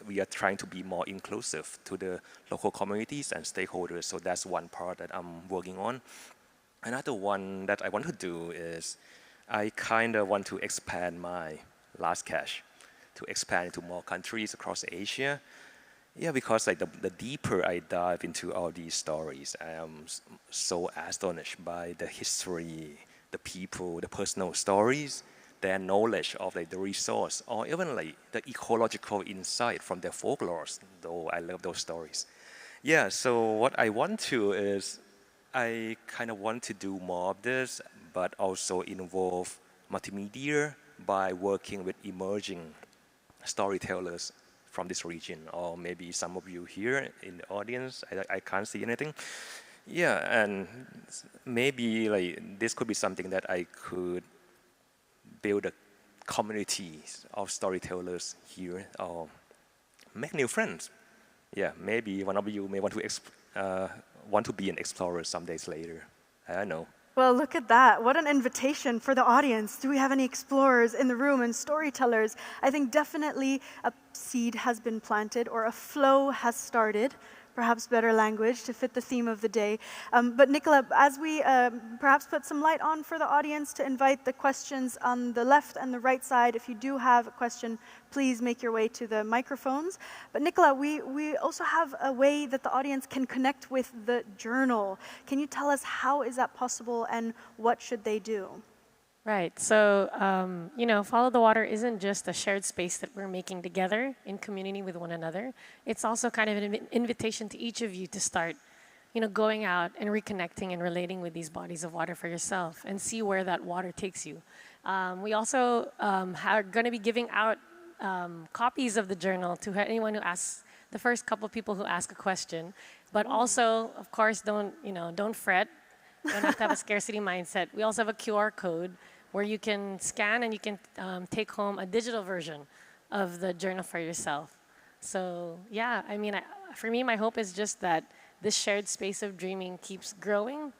we are trying to be more inclusive to the local communities and stakeholders. So that's one part that I'm working on. Another one that I want to do is I kind of want to expand my last catch, to expand into more countries across Asia. Yeah, because like the deeper I dive into all these stories, I am so astonished by the history, the people, the personal stories, their knowledge of like the resource, or even like the ecological insight from their folklores, though I love those stories. Yeah, so what I want to is, I kind of want to do more of this, but also involve multimedia by working with emerging storytellers from this region, or maybe some of you here in the audience, I can't see anything. Yeah, and maybe like this could be something that I could build a community of storytellers here, or make new friends. Yeah, maybe one of you may want to be an explorer some days later. I don't know. Well, look at that. What an invitation for the audience. Do we have any explorers in the room and storytellers? I think definitely a seed has been planted or a flow has started. Perhaps better language to fit the theme of the day. But Nicola, as we perhaps put some light on for the audience to invite the questions on the left and the right side, if you do have a question, please make your way to the microphones. But Nicola, we also have a way that the audience can connect with the journal. Can you tell us how is that possible and what should they do? Right. So, Follow the Water isn't just a shared space that we're making together in community with one another. It's also kind of an invitation to each of you to start, going out and reconnecting and relating with these bodies of water for yourself and see where that water takes you. We also are going to be giving out copies of the journal to anyone who asks, the first couple of people who ask a question. But also, of course, don't fret. You don't have to have a scarcity mindset. We also have a QR code where you can scan and you can take home a digital version of the journal for yourself. So yeah, for me, my hope is just that this shared space of dreaming keeps growing,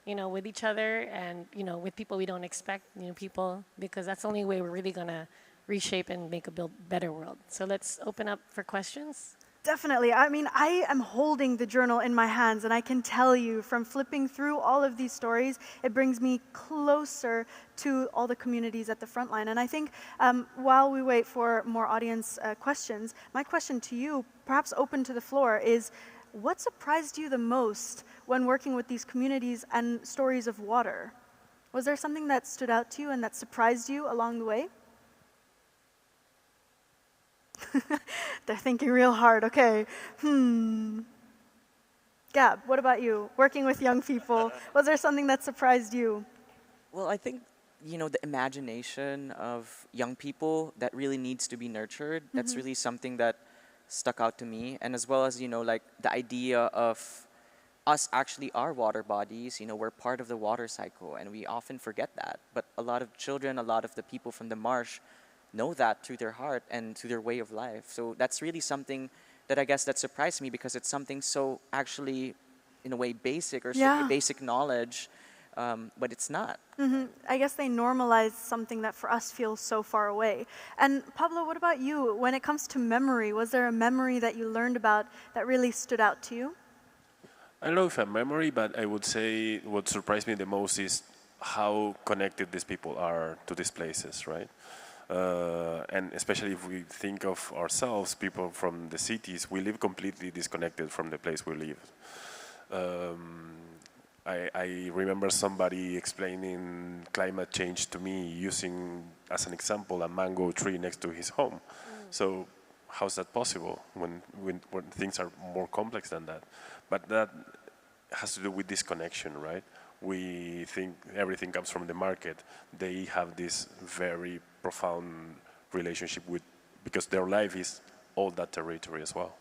with each other and, with people we don't expect, new people, because that's the only way we're really going to reshape and make a better world. So let's open up for questions. Definitely. I mean, I am holding the journal in my hands, and I can tell you from flipping through all of these stories, it brings me closer to all the communities at the front line. And I think while we wait for more audience questions, my question to you, perhaps open to the floor, is what surprised you the most when working with these communities and stories of water? Was there something that stood out to you and that surprised you along the way? They're thinking real hard. Okay. Gab, what about you? Working with young people, was there something that surprised you? Well, I think, the imagination of young people that really needs to be nurtured, that's really something that stuck out to me. And as well as, like the idea of us actually are water bodies, we're part of the water cycle, and we often forget that. But a lot of children, a lot of the people from the marsh know that through their heart and through their way of life. So that's really something that I guess that surprised me, because it's something so actually, in a way, basic or basic knowledge, but it's not. I guess they normalize something that for us feels so far away. And Pablo, what about you? When it comes to memory, was there a memory that you learned about that really stood out to you? I don't know if a memory, but I would say what surprised me the most is how connected these people are to these places, right? And especially if we think of ourselves, people from the cities, we live completely disconnected from the place we live. I remember somebody explaining climate change to me using, as an example, a mango tree next to his home. So how's that possible when things are more complex than that? But that has to do with disconnection, right? We think everything comes from the market. They have this very profound relationship with, because their life is all that territory as well.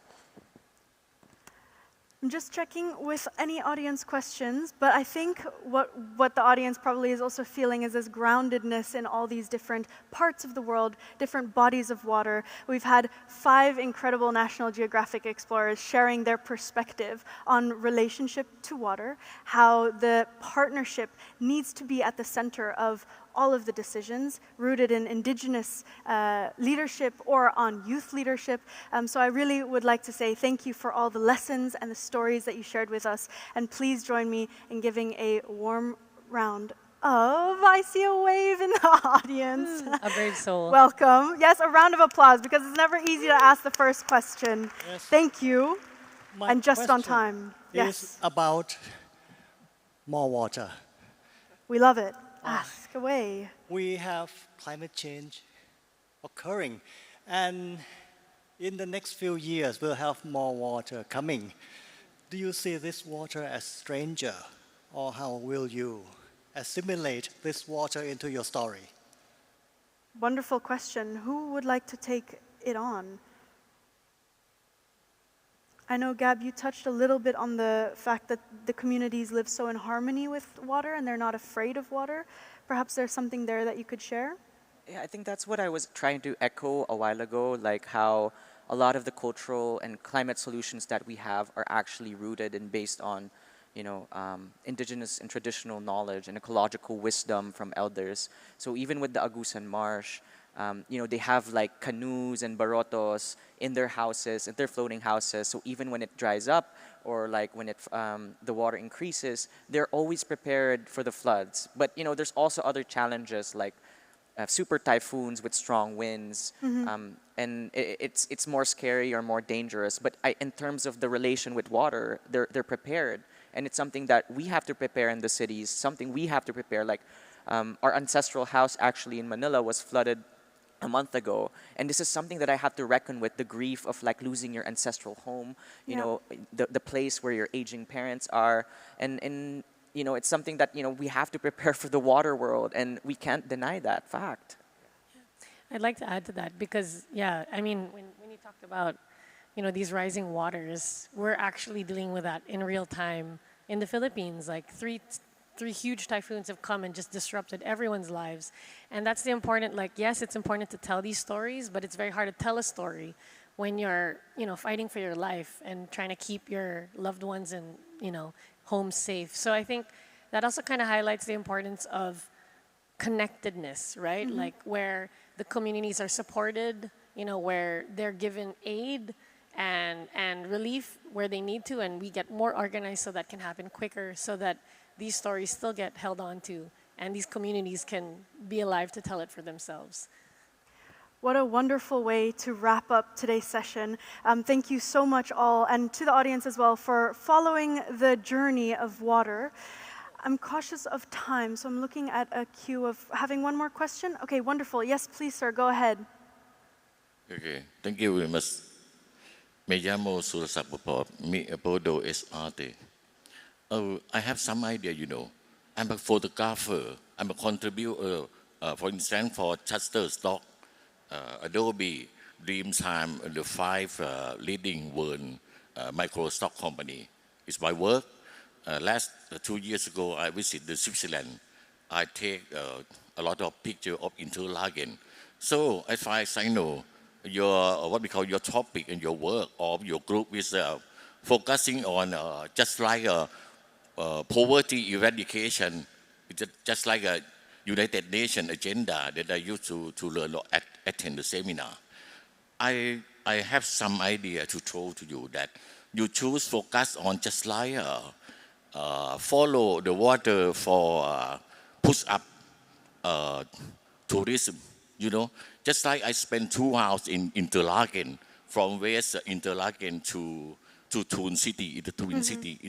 I'm just checking with any audience questions, but I think what the audience probably is also feeling is this groundedness in all these different parts of the world, different bodies of water. We've had 5 incredible National Geographic explorers sharing their perspective on relationship to water, how the partnership needs to be at the center of all of the decisions, rooted in indigenous leadership or on youth leadership. So I really would like to say thank you for all the lessons and the stories that you shared with us. And please join me in giving a warm round of, I see a wave in the audience. A brave soul. Welcome. Yes, a round of applause, because it's never easy to ask the first question. Yes. Thank you. My And just on question time. is Yes. about more water. We love it. Ask away. We have climate change occurring, and in the next few years, we'll have more water coming. Do you see this water as stranger, or how will you assimilate this water into your story? Wonderful question. Who would like to take it on? I know, Gab, you touched a little bit on the fact that the communities live so in harmony with water and they're not afraid of water. Perhaps there's something there that you could share? Yeah, I think that's what I was trying to echo a while ago, like how a lot of the cultural and climate solutions that we have are actually rooted and based on, indigenous and traditional knowledge and ecological wisdom from elders. So even with the Agusan Marsh, they have like canoes and barotos in their houses, in their floating houses. So even when it dries up, or like when the water increases, they're always prepared for the floods. But there's also other challenges like super typhoons with strong winds, and it's more scary or more dangerous. But in terms of the relation with water, they're prepared, and it's something that we have to prepare in the cities. Something we have to prepare. Like our ancestral house actually in Manila was flooded a month ago, and this is something that I have to reckon with, the grief of like losing your ancestral home, the place where your aging parents are, and it's something that we have to prepare for the water world, and we can't deny that fact. I'd like to add to that because, when you talked about, these rising waters, we're actually dealing with that in real time in the Philippines. Like three huge typhoons have come and just disrupted everyone's lives. And that's the important, yes, it's important to tell these stories, but it's very hard to tell a story when you're, fighting for your life and trying to keep your loved ones and, home safe. So I think that also kind of highlights the importance of connectedness, right? Like where the communities are supported, where they're given aid and relief where they need to, and we get more organized so that can happen quicker, so that these stories still get held on to and these communities can be alive to tell it for themselves. What a wonderful way to wrap up today's session. Thank you so much all, and to the audience as well, for following the journey of water. I'm cautious of time, so I'm looking at a queue of having one more question. Okay, wonderful. Yes, please, sir, go ahead. Okay, thank you very much. Me llamo Sirachai Arunrugstichai. I have some idea, I'm a photographer. I'm a contributor, for instance, for Shutterstock, Adobe, Dreamtime, and the 5 leading world Microsoft company. It's my work. Last 2 years ago, I visited Switzerland. I take a lot of pictures of Interlaken. So as far as I know, your topic and your work of your group is focusing on just like poverty eradication. It's just like a United Nations agenda that I used to learn or attend the seminar. I have some idea to throw to you that you choose focus on just like follow the water for push up tourism, Just like I spent 2 hours in Interlaken, from West Interlaken to Thun City, the Twin City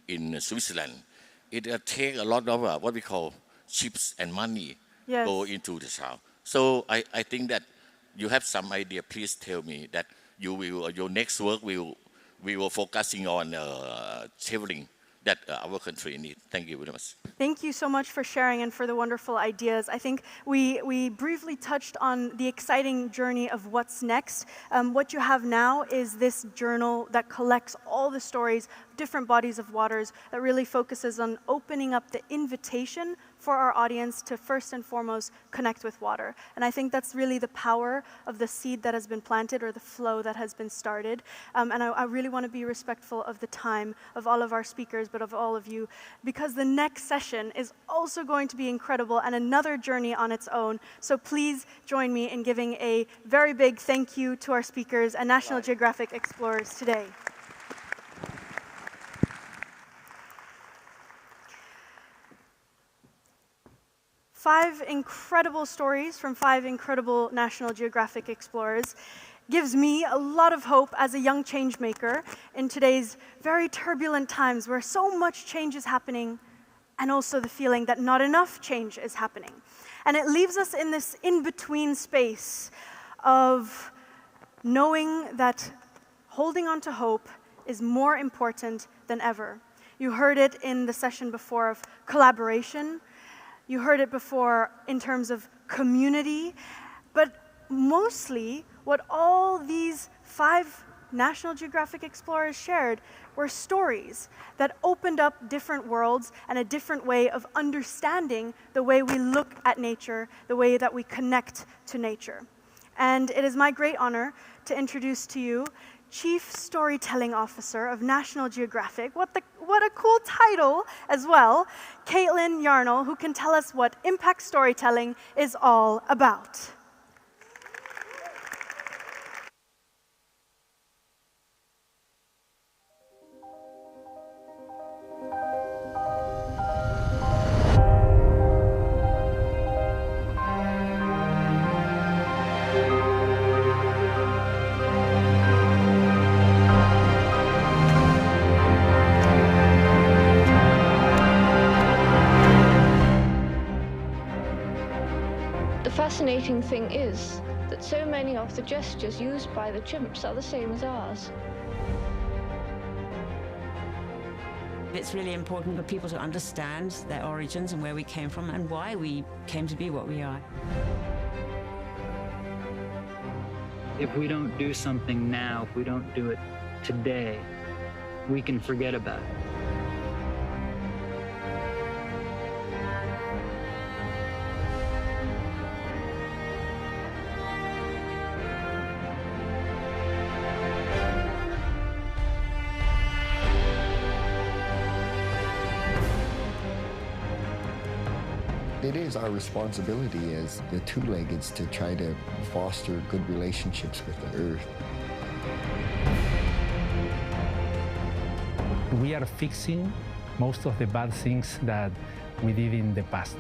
in Switzerland. It takes a lot of what we call chips and money go into the south. So I think that you have some idea. Please tell me that your next work will focusing on traveling that our country needs. Thank you very much. Thank you so much for sharing and for the wonderful ideas. I think we briefly touched on the exciting journey of what's next. What you have now is this journal that collects all the stories, different bodies of waters, that really focuses on opening up the invitation for our audience to first and foremost connect with water. And I think that's really the power of the seed that has been planted, or the flow that has been started. And I really want to be respectful of the time of all of our speakers, but of all of you, because the next session is also going to be incredible and another journey on its own. So please join me in giving a very big thank you to our speakers and National Geographic explorers today. Five incredible stories from 5 incredible National Geographic explorers gives me a lot of hope as a young change maker in today's very turbulent times where so much change is happening, and also the feeling that not enough change is happening. And it leaves us in this in-between space of knowing that holding on to hope is more important than ever. You heard it in the session before of collaboration. You heard it before in terms of community, but mostly what all these 5 National Geographic explorers shared were stories that opened up different worlds and a different way of understanding the way we look at nature, the way that we connect to nature. And it is my great honor to introduce to you Chief Storytelling Officer of National Geographic. What a cool title as well, Kaitlin Yarnall, who can tell us what impact storytelling is all about. The fascinating thing is that so many of the gestures used by the chimps are the same as ours. It's really important for people to understand their origins and where we came from and why we came to be what we are. If we don't do something now, if we don't do it today, we can forget about it. it is our responsibility as the two-leggeds to try to foster good relationships with the earth. We are fixing most of the bad things that we did in the past.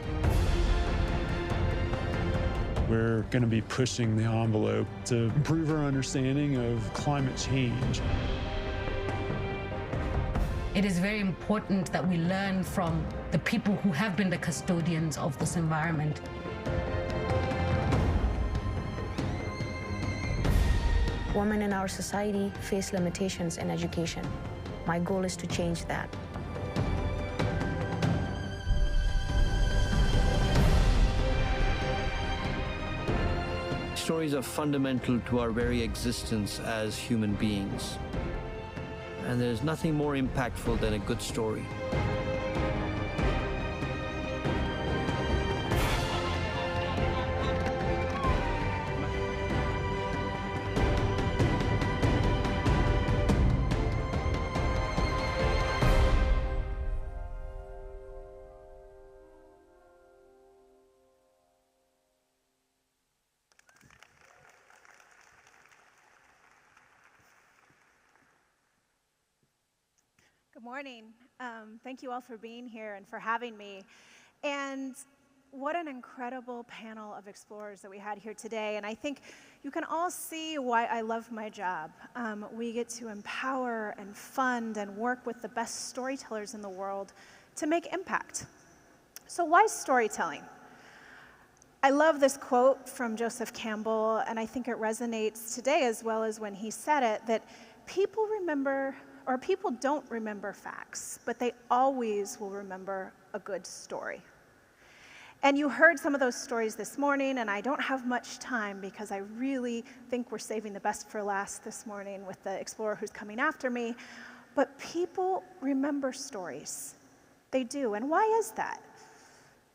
We're going to be pushing the envelope to improve our understanding of climate change. It is very important that we learn from the people who have been the custodians of this environment. Women in our society face limitations in education. My goal is to change that. Stories are fundamental to our very existence as human beings. And there's nothing more impactful than a good story. Good morning. Thank you all for being here and for having me. And what an incredible panel of explorers that we had here today. And I think you can all see why I love my job. We get to empower and fund and work with the best storytellers in the world to make impact. So why storytelling? I love this quote from Joseph Campbell, and I think it resonates today as well as when he said it, that people don't remember facts, but they always will remember a good story. And you heard some of those stories this morning, and I don't have much time because I really think we're saving the best for last this morning with the explorer who's coming after me. But people remember stories. They do. And why is that?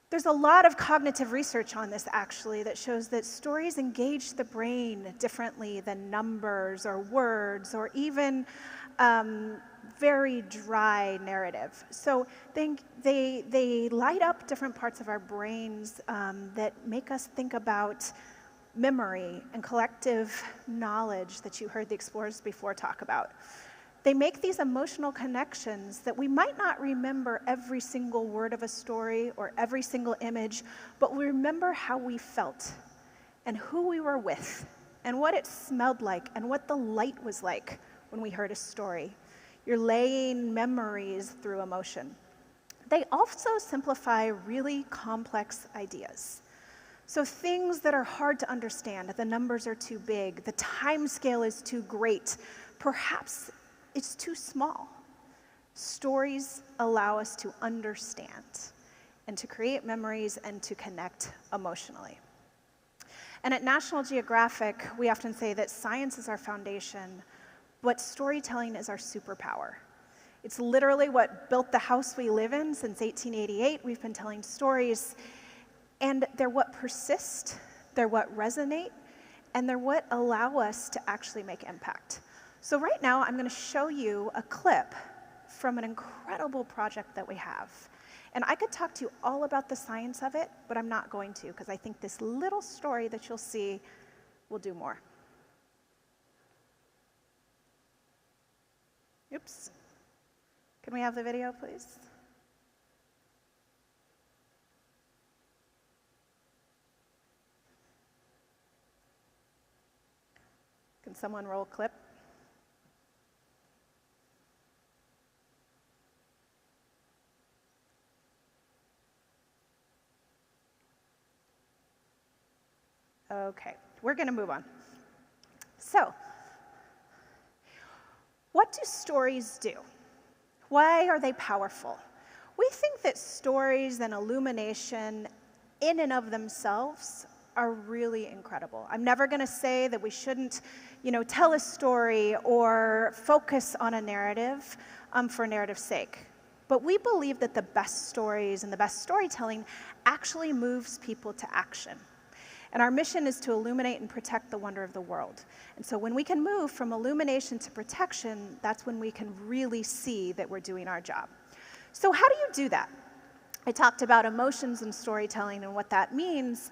There's a lot of cognitive research on this, actually, that shows that stories engage the brain differently than numbers or words or even very dry narrative. So they light up different parts of our brains that make us think about memory and collective knowledge that you heard the explorers before talk about. They make these emotional connections that we might not remember every single word of a story or every single image, but we remember how we felt and who we were with and what it smelled like and what the light was like when we heard a story. You're laying memories through emotion. They also simplify really complex ideas. So things that are hard to understand, the numbers are too big, the time scale is too great, perhaps it's too small. Stories allow us to understand and to create memories and to connect emotionally. And at National Geographic, we often say that science is our foundation, but storytelling is our superpower. It's literally what built the house we live in since 1888. We've been telling stories, and they're what persist, they're what resonate, and they're what allow us to actually make impact. So right now, I'm going to show you a clip from an incredible project that we have. And I could talk to you all about the science of it, but I'm not going to, because I think this little story that you'll see will do more. Oops. Can we have the video, please? Can someone roll clip? Okay, we're going to move on. So, what do stories do? Why are they powerful? We think that stories and illumination in and of themselves are really incredible. I'm never going to say that we shouldn't, tell a story or focus on a narrative for narrative's sake. But we believe that the best stories and the best storytelling actually moves people to action. And our mission is to illuminate and protect the wonder of the world. And so when we can move from illumination to protection, that's when we can really see that we're doing our job. So how do you do that? I talked about emotions and storytelling and what that means.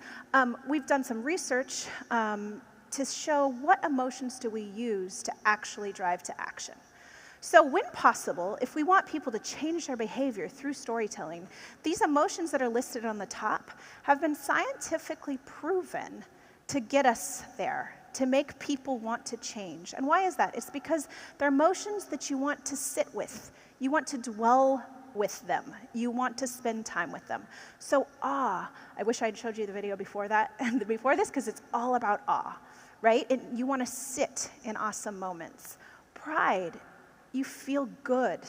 We've done some research to show what emotions do we use to actually drive to action. So when possible, if we want people to change their behavior through storytelling, these emotions that are listed on the top have been scientifically proven to get us there, to make people want to change. And why is that? It's because they're emotions that you want to sit with. You want to dwell with them. You want to spend time with them. So awe, I wish I'd showed you the video before that and before this, because it's all about awe, right? And you want to sit in awesome moments. Pride, you feel good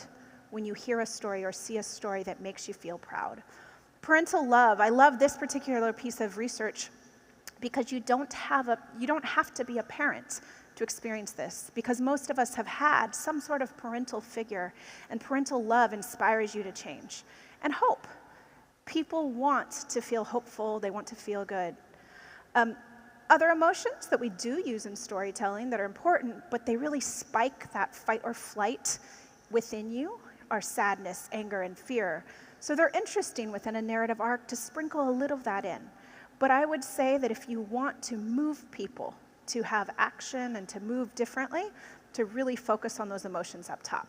when you hear a story or see a story that makes you feel proud. Parental love, I love this particular piece of research because you don't have to be a parent to experience this, because most of us have had some sort of parental figure, and parental love inspires you to change. And hope. People want to feel hopeful, they want to feel good. Other emotions that we do use in storytelling that are important, but they really spike that fight or flight within you, are sadness, anger, and fear. So they're interesting within a narrative arc to sprinkle a little of that in. But I would say that if you want to move people to have action and to move differently, to really focus on those emotions up top.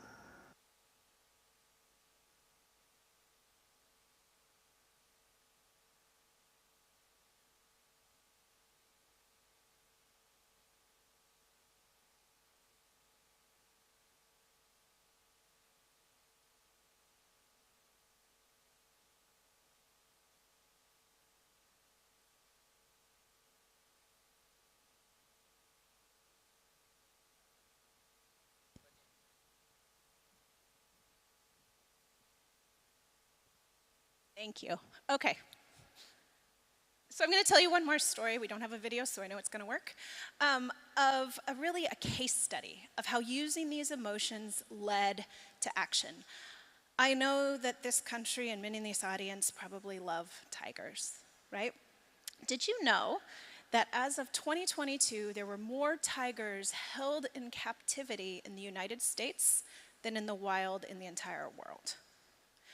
Thank you. Okay. So I'm going to tell you one more story. We don't have a video, so I know it's going to work. Of really a case study of how using these emotions led to action. I know that this country and many in this audience probably love tigers, right? Did you know that as of 2022, there were more tigers held in captivity in the United States than in the wild in the entire world?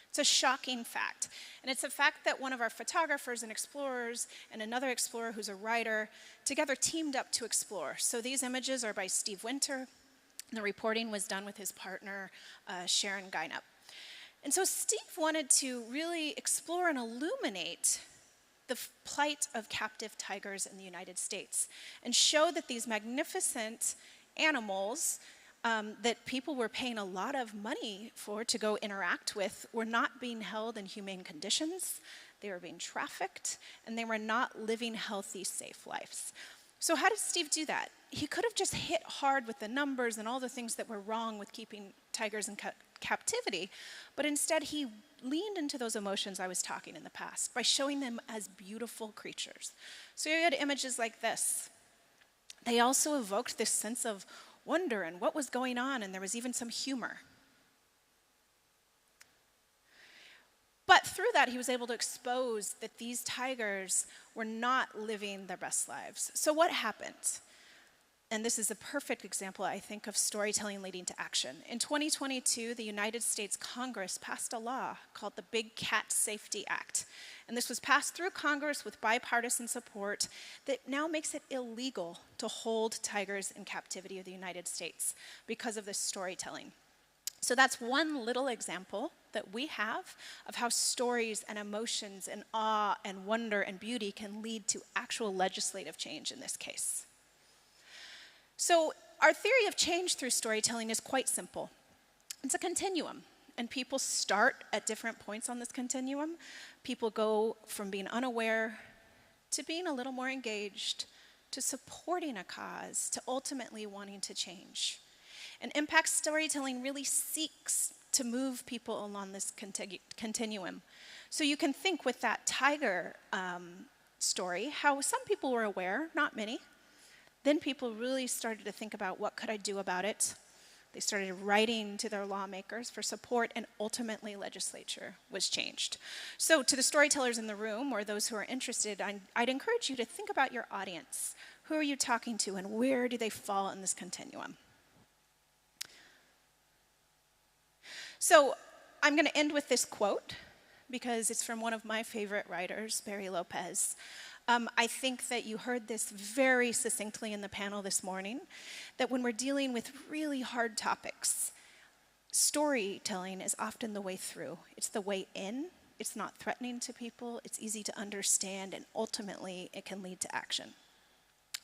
It's a shocking fact. And it's a fact that one of our photographers and explorers and another explorer who's a writer together teamed up to explore. So these images are by Steve Winter. And the reporting was done with his partner, Sharon Geinup. And so Steve wanted to really explore and illuminate the plight of captive tigers in the United States and show that these magnificent animals that people were paying a lot of money for to go interact with were not being held in humane conditions, they were being trafficked, and they were not living healthy, safe lives. So how did Steve do that? He could have just hit hard with the numbers and all the things that were wrong with keeping tigers in captivity, but instead he leaned into those emotions I was talking in the past by showing them as beautiful creatures. So you had images like this. They also evoked this sense of wonder and what was going on, and there was even some humor. But through that, he was able to expose that these tigers were not living their best lives. So what happened? And this is a perfect example, I think, of storytelling leading to action. In 2022, the United States Congress passed a law called the Big Cat Safety Act. And this was passed through Congress with bipartisan support that now makes it illegal to hold tigers in captivity of the United States because of this storytelling. So that's one little example that we have of how stories and emotions and awe and wonder and beauty can lead to actual legislative change in this case. So our theory of change through storytelling is quite simple. It's a continuum, and people start at different points on this continuum. People go from being unaware to being a little more engaged, to supporting a cause, to ultimately wanting to change. And impact storytelling really seeks to move people along this continuum. So you can think with that tiger story, how some people were aware, not many. Then people really started to think about what could I do about it. They started writing to their lawmakers for support, and ultimately legislature was changed. So to the storytellers in the room, or those who are interested, I'd encourage you to think about your audience. Who are you talking to, and where do they fall in this continuum? So I'm going to end with this quote because it's from one of my favorite writers, Barry Lopez. I think that you heard this very succinctly in the panel this morning, that when we're dealing with really hard topics, storytelling is often the way through. It's the way in. It's not threatening to people. It's easy to understand, and ultimately, it can lead to action.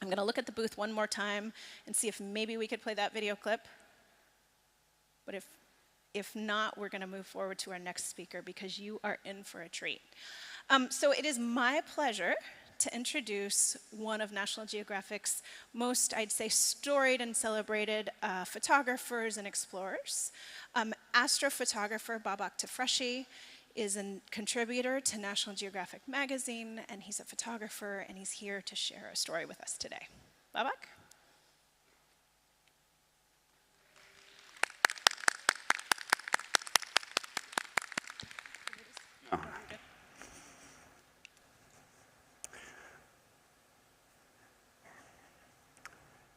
I'm going to look at the booth one more time and see if maybe we could play that video clip. But if not, we're going to move forward to our next speaker because you are in for a treat. So it is my pleasure to introduce one of National Geographic's most, I'd say, storied and celebrated photographers and explorers. Astrophotographer Babak Tafreshi is a contributor to National Geographic magazine, and he's a photographer, and he's here to share a story with us today. Babak?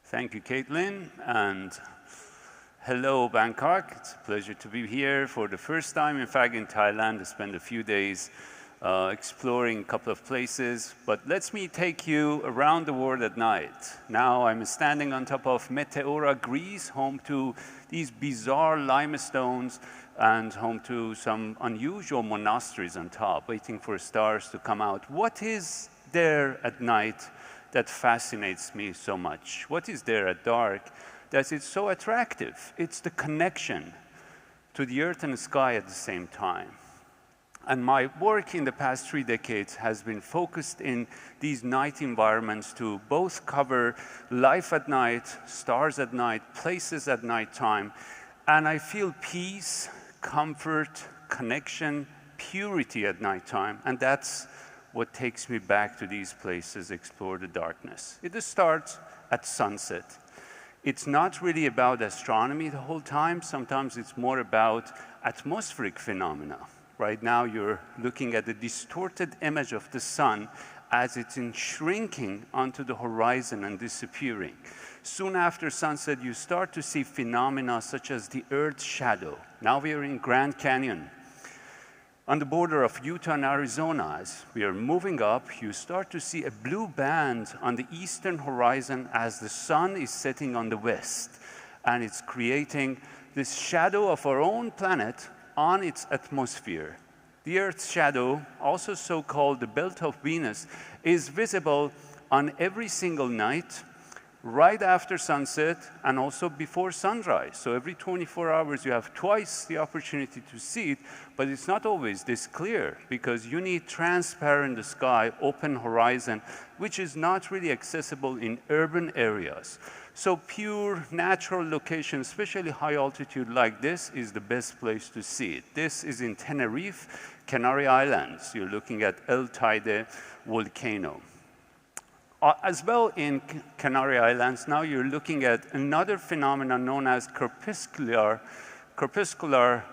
Thank you, Kaitlin, and hello, Bangkok. It's a pleasure to be here for the first time, in fact, in Thailand, to spend a few days exploring a couple of places. But let me take you around the world at night. Now I'm standing on top of Meteora, Greece, home to these bizarre limestones and home to some unusual monasteries on top, waiting for stars to come out. What is there at night that fascinates me so much? What is there at dark that is so attractive? It's the connection to the earth and the sky at the same time. And my work in the past 3 decades has been focused in these night environments to both cover life at night, stars at night, places at nighttime, and I feel peace, comfort, connection, purity at nighttime, and that's what takes me back to these places, explore the darkness. It starts at sunset. It's not really about astronomy the whole time. Sometimes it's more about atmospheric phenomena. Right now, you're looking at the distorted image of the sun as it's shrinking onto the horizon and disappearing. Soon after sunset, you start to see phenomena such as the Earth's shadow. Now we are in Grand Canyon, on the border of Utah and Arizona. As we are moving up, you start to see a blue band on the eastern horizon as the sun is setting on the west. And it's creating this shadow of our own planet on its atmosphere. The Earth's shadow, also so-called the belt of Venus, is visible on every single night, right after sunset, and also before sunrise. So every 24 hours, you have twice the opportunity to see it, but it's not always this clear, because you need transparent sky, open horizon, which is not really accessible in urban areas. So pure natural location, especially high altitude like this, is the best place to see it. This is in Tenerife, Canary Islands. You're looking at El Teide volcano. As well in Canary Islands, now you're looking at another phenomenon known as corpuscular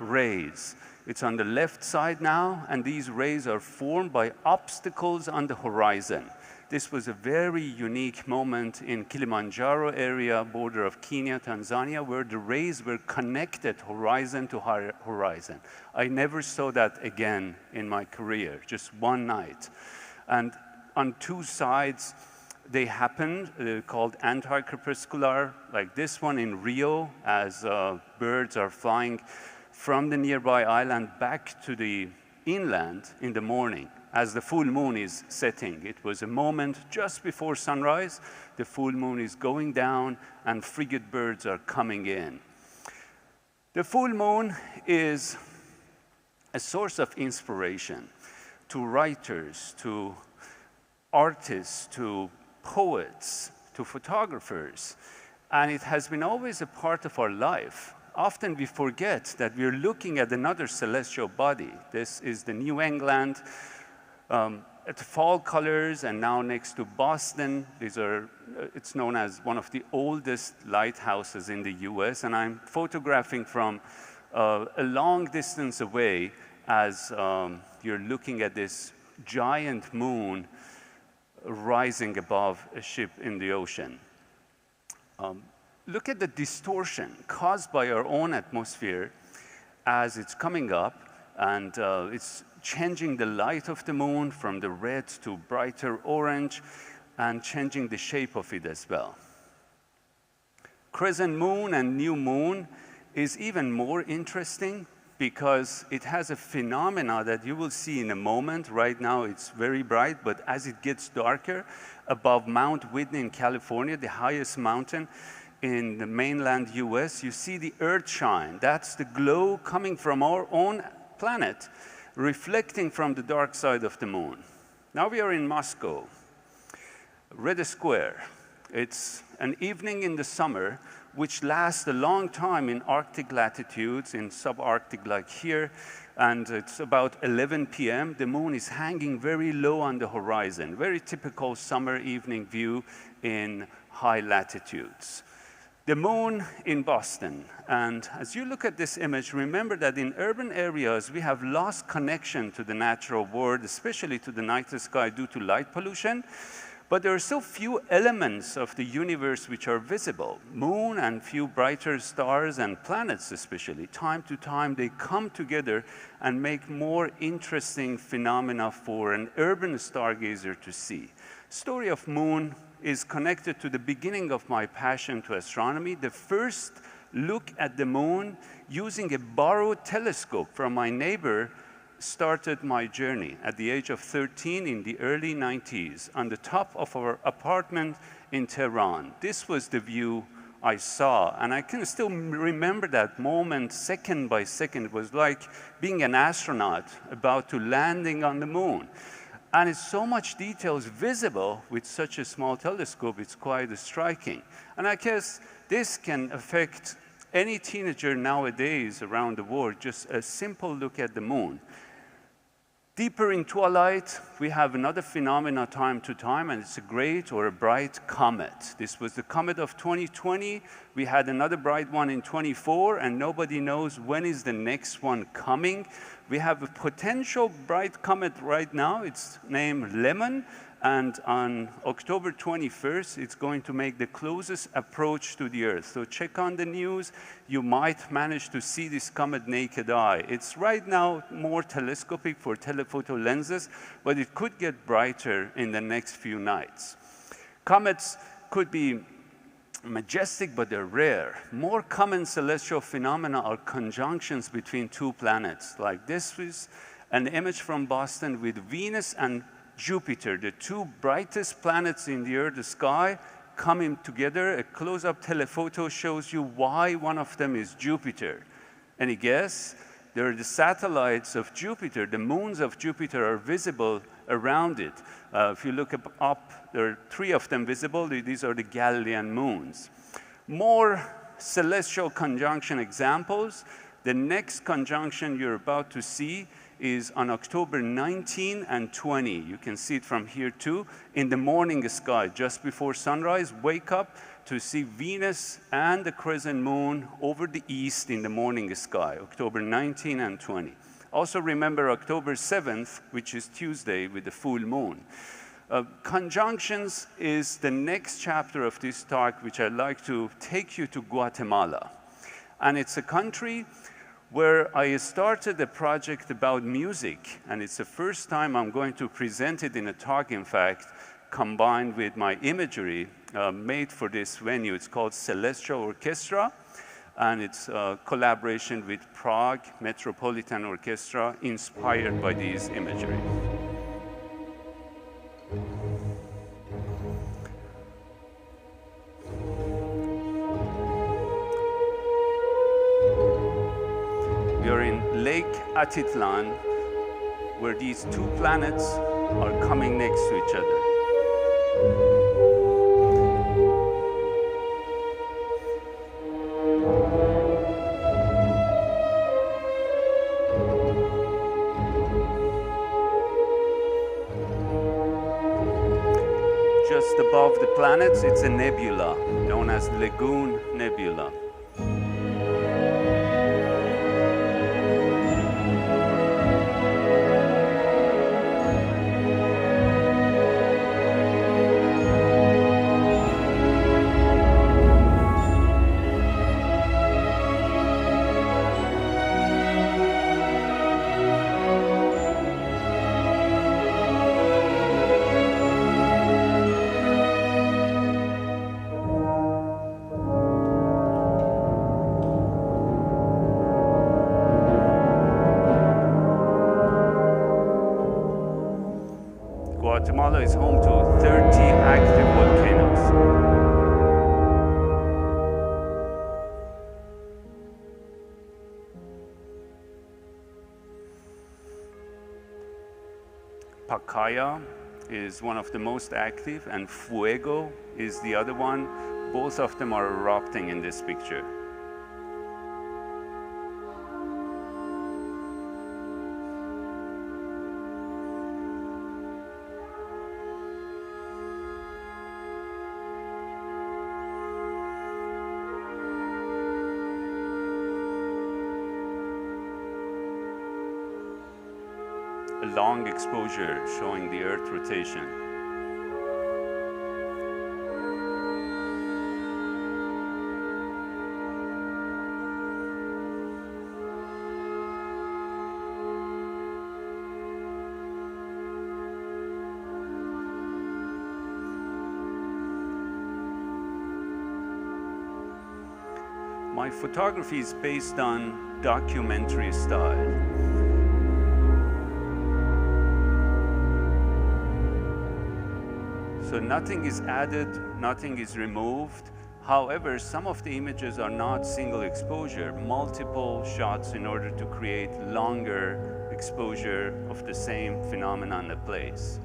rays. It's on the left side now, and these rays are formed by obstacles on the horizon. This was a very unique moment in Kilimanjaro area, border of Kenya, Tanzania, where the rays were connected horizon to horizon. I never saw that again in my career, just one night. And on two sides, they happened, called anti-crepuscular, like this one in Rio, as birds are flying from the nearby island back to the inland in the morning, as the full moon is setting. It was a moment just before sunrise. The full moon is going down, and frigate birds are coming in. The full moon is a source of inspiration to writers, to artists, to poets, to photographers, and it has been always a part of our life. Often we forget that we're looking at another celestial body. This is the New England at fall colors, and now next to Boston. It's known as one of the oldest lighthouses in the US, and I'm photographing from a long distance away as you're looking at this giant moon rising above a ship in the ocean. Look at the distortion caused by our own atmosphere as it's coming up, And it's changing the light of the moon from the red to brighter orange and changing the shape of it as well. Crescent moon and new moon is even more interesting because it has a phenomena that you will see in a moment. Right now it's very bright, but as it gets darker, above Mount Whitney in California, the highest mountain in the mainland US, you see the earth shine. That's the glow coming from our own planet, reflecting from the dark side of the moon. Now we are in Moscow, Red Square. It's an evening in the summer, which lasts a long time in Arctic latitudes, in subarctic like here, and it's about 11 p.m. The moon is hanging very low on the horizon, very typical summer evening view in high latitudes. The moon in Boston, and as you look at this image, remember that in urban areas, we have lost connection to the natural world, especially to the night sky due to light pollution. But there are so few elements of the universe which are visible. Moon and few brighter stars and planets especially. Time to time, they come together and make more interesting phenomena for an urban stargazer to see. Story of moon is connected to the beginning of my passion to astronomy. The first look at the moon using a borrowed telescope from my neighbor started my journey at the age of 13 in the early 90s on the top of our apartment in Tehran. This was the view I saw, and I can still remember that moment second by second. It was like being an astronaut about to landing on the moon. And it's so much details visible with such a small telescope, it's quite striking. And I guess this can affect any teenager nowadays around the world, just a simple look at the moon. Deeper in twilight, we have another phenomena time to time, and it's a great or a bright comet. This was the comet of 2020. We had another bright one in 24, and nobody knows when is the next one coming. We have a potential bright comet right now. It's named Lemon, and on October 21st, it's going to make the closest approach to the Earth. So check on the news. You might manage to see this comet naked eye. It's right now more telescopic for telephoto lenses, but it could get brighter in the next few nights. Comets could be majestic, but they're rare. More common celestial phenomena are conjunctions between two planets. Like this is an image from Boston with Venus and Jupiter, the two brightest planets in the Earth sky, coming together. A close-up telephoto shows you why one of them is Jupiter. Any guess? There are the satellites of Jupiter. The moons of Jupiter are visible around it. If you look up, there are 3 of them visible. These are the Galilean moons. More celestial conjunction examples. The next conjunction you're about to see is on October 19 and 20. You can see it from here too. In the morning sky, just before sunrise, wake up to see Venus and the crescent moon over the east in the morning sky, October 19 and 20. Also remember October 7th, which is Tuesday, with the full moon. Conjunctions is the next chapter of this talk, which I'd like to take you to Guatemala. And it's a country where I started a project about music, and it's the first time I'm going to present it in a talk, in fact, combined with my imagery made for this venue. It's called Celestial Orchestra, and it's a collaboration with Prague Metropolitan Orchestra, inspired by these imagery. We are in Lake Atitlan, where these two planets are coming next to each other. Just above the planets, it's a nebula, known as Lagoon Nebula. Guatemala is home to 30 active volcanoes. Pacaya is one of the most active, and Fuego is the other one. Both of them are erupting in this picture. A long exposure showing the Earth rotation. My photography is based on documentary style. So nothing is added, nothing is removed. However, some of the images are not single exposure, multiple shots in order to create longer exposure of the same phenomenon at place.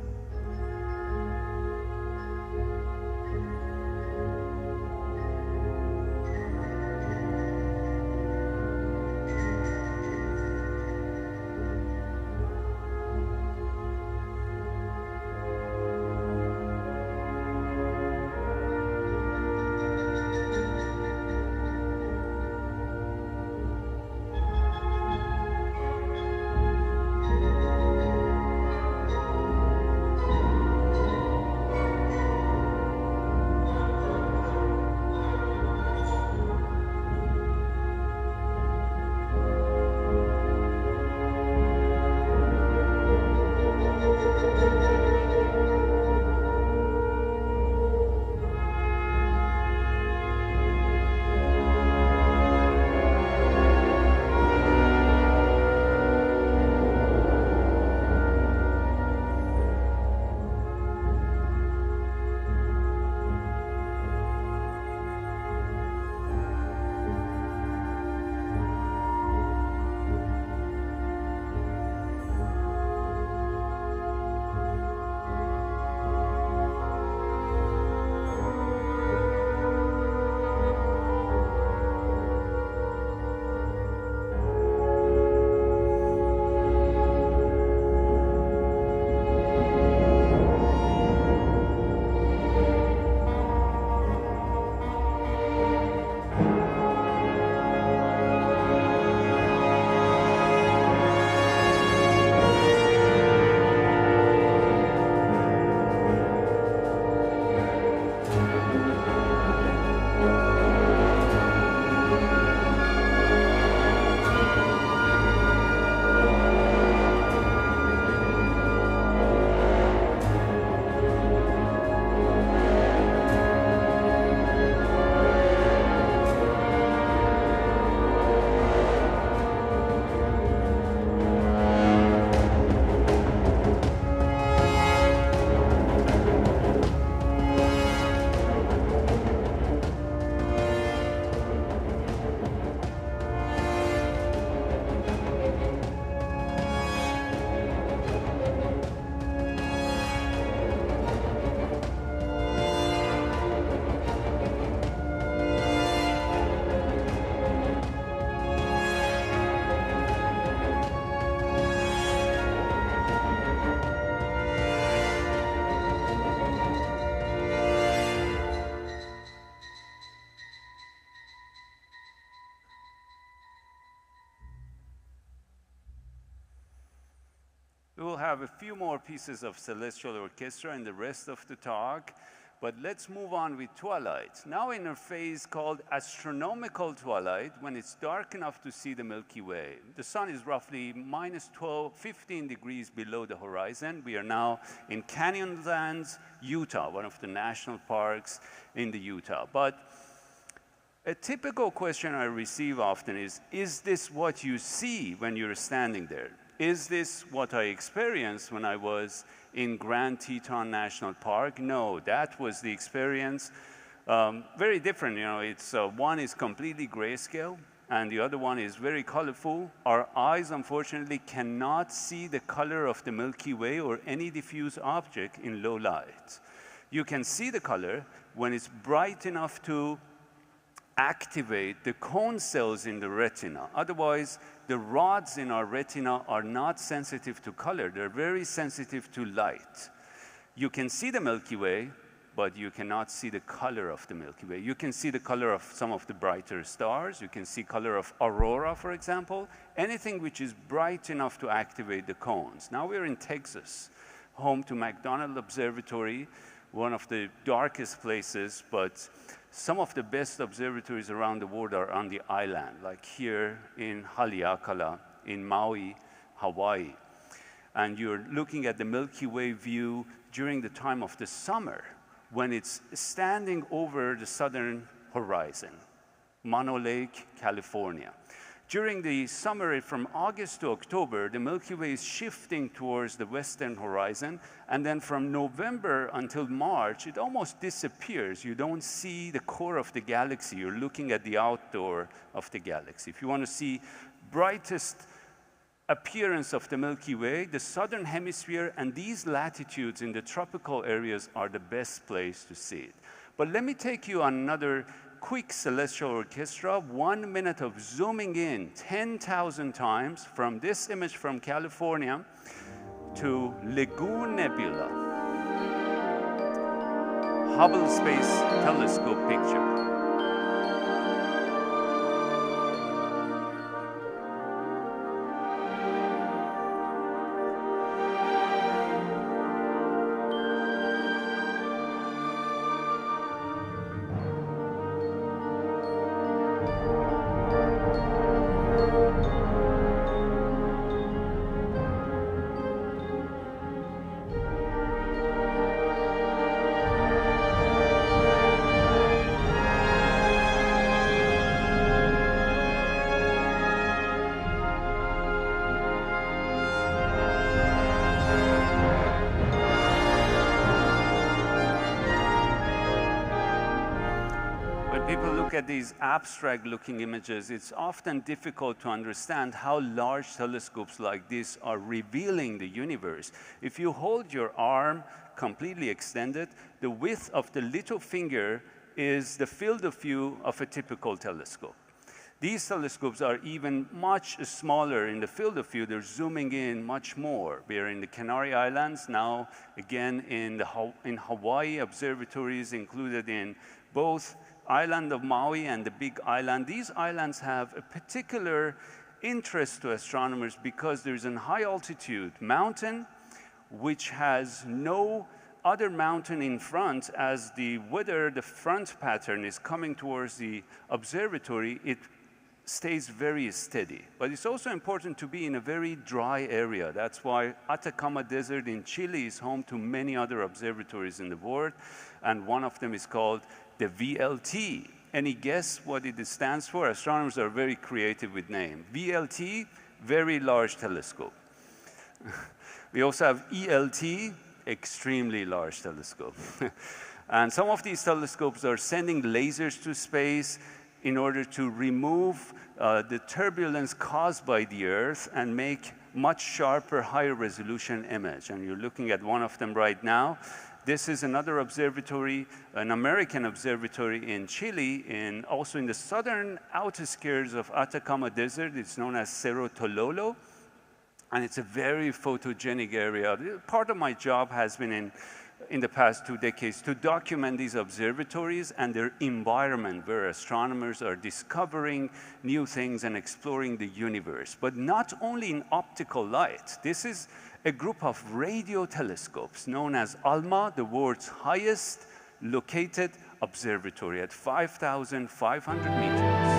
We will have a few more pieces of celestial orchestra in the rest of the talk, but let's move on with twilight. Now in a phase called astronomical twilight, when it's dark enough to see the Milky Way. The sun is roughly minus 15 degrees below the horizon. We are now in Canyonlands, Utah, one of the national parks in the Utah. But a typical question I receive often is this what you see when you're standing there? Is this what I experienced when I was in Grand Teton National Park? No, that was the experience. Very different, you know, it's one is completely grayscale and the other one is very colorful. Our eyes, unfortunately, cannot see the color of the Milky Way or any diffuse object in low light. You can see the color when it's bright enough to activate the cone cells in the retina. Otherwise, the rods in our retina are not sensitive to color. They're very sensitive to light. You can see the Milky Way, but you cannot see the color of the Milky Way. You can see the color of some of the brighter stars. You can see color of aurora, for example. Anything which is bright enough to activate the cones. Now we're in Texas, home to McDonald Observatory, one of the darkest places, but some of the best observatories around the world are on the island, like here in Haleakala, in Maui, Hawaii. And you're looking at the Milky Way view during the time of the summer, when it's standing over the southern horizon, Mono Lake, California. During the summer, from August to October, the Milky Way is shifting towards the western horizon, and then from November until March, it almost disappears. You don't see the core of the galaxy. You're looking at the outdoor of the galaxy. If you want to see brightest appearance of the Milky Way, the southern hemisphere and these latitudes in the tropical areas are the best place to see it. But let me take you on another quick celestial orchestra, 1 minute of zooming in 10,000 times from this image from California to Lagoon Nebula, Hubble Space Telescope picture. At these abstract-looking images, it's often difficult to understand how large telescopes like this are revealing the universe. If you hold your arm completely extended, the width of the little finger is the field of view of a typical telescope. These telescopes are even much smaller in the field of view. They're zooming in much more. We're in the Canary Islands now, again in Hawaii, observatories included in both island of Maui and the Big Island. These islands have a particular interest to astronomers because there's a high altitude mountain which has no other mountain in front. As the weather, the front pattern is coming towards the observatory, it stays very steady. But it's also important to be in a very dry area. That's why Atacama Desert in Chile is home to many other observatories in the world, and one of them is called the VLT. Any guess what it stands for? Astronomers are very creative with names. VLT, Very Large Telescope. We also have ELT, Extremely Large Telescope. And some of these telescopes are sending lasers to space in order to remove the turbulence caused by the Earth and make much sharper, higher resolution image. And you're looking at one of them right now. This is another observatory, an American observatory in Chile, also in the southern outskirts of Atacama Desert. It's known as Cerro Tololo, and it's a very photogenic area. Part of my job has been in the past 2 decades to document these observatories and their environment, where astronomers are discovering new things and exploring the universe. But not only in optical light. This is a group of radio telescopes known as ALMA, the world's highest located observatory at 5,500 meters.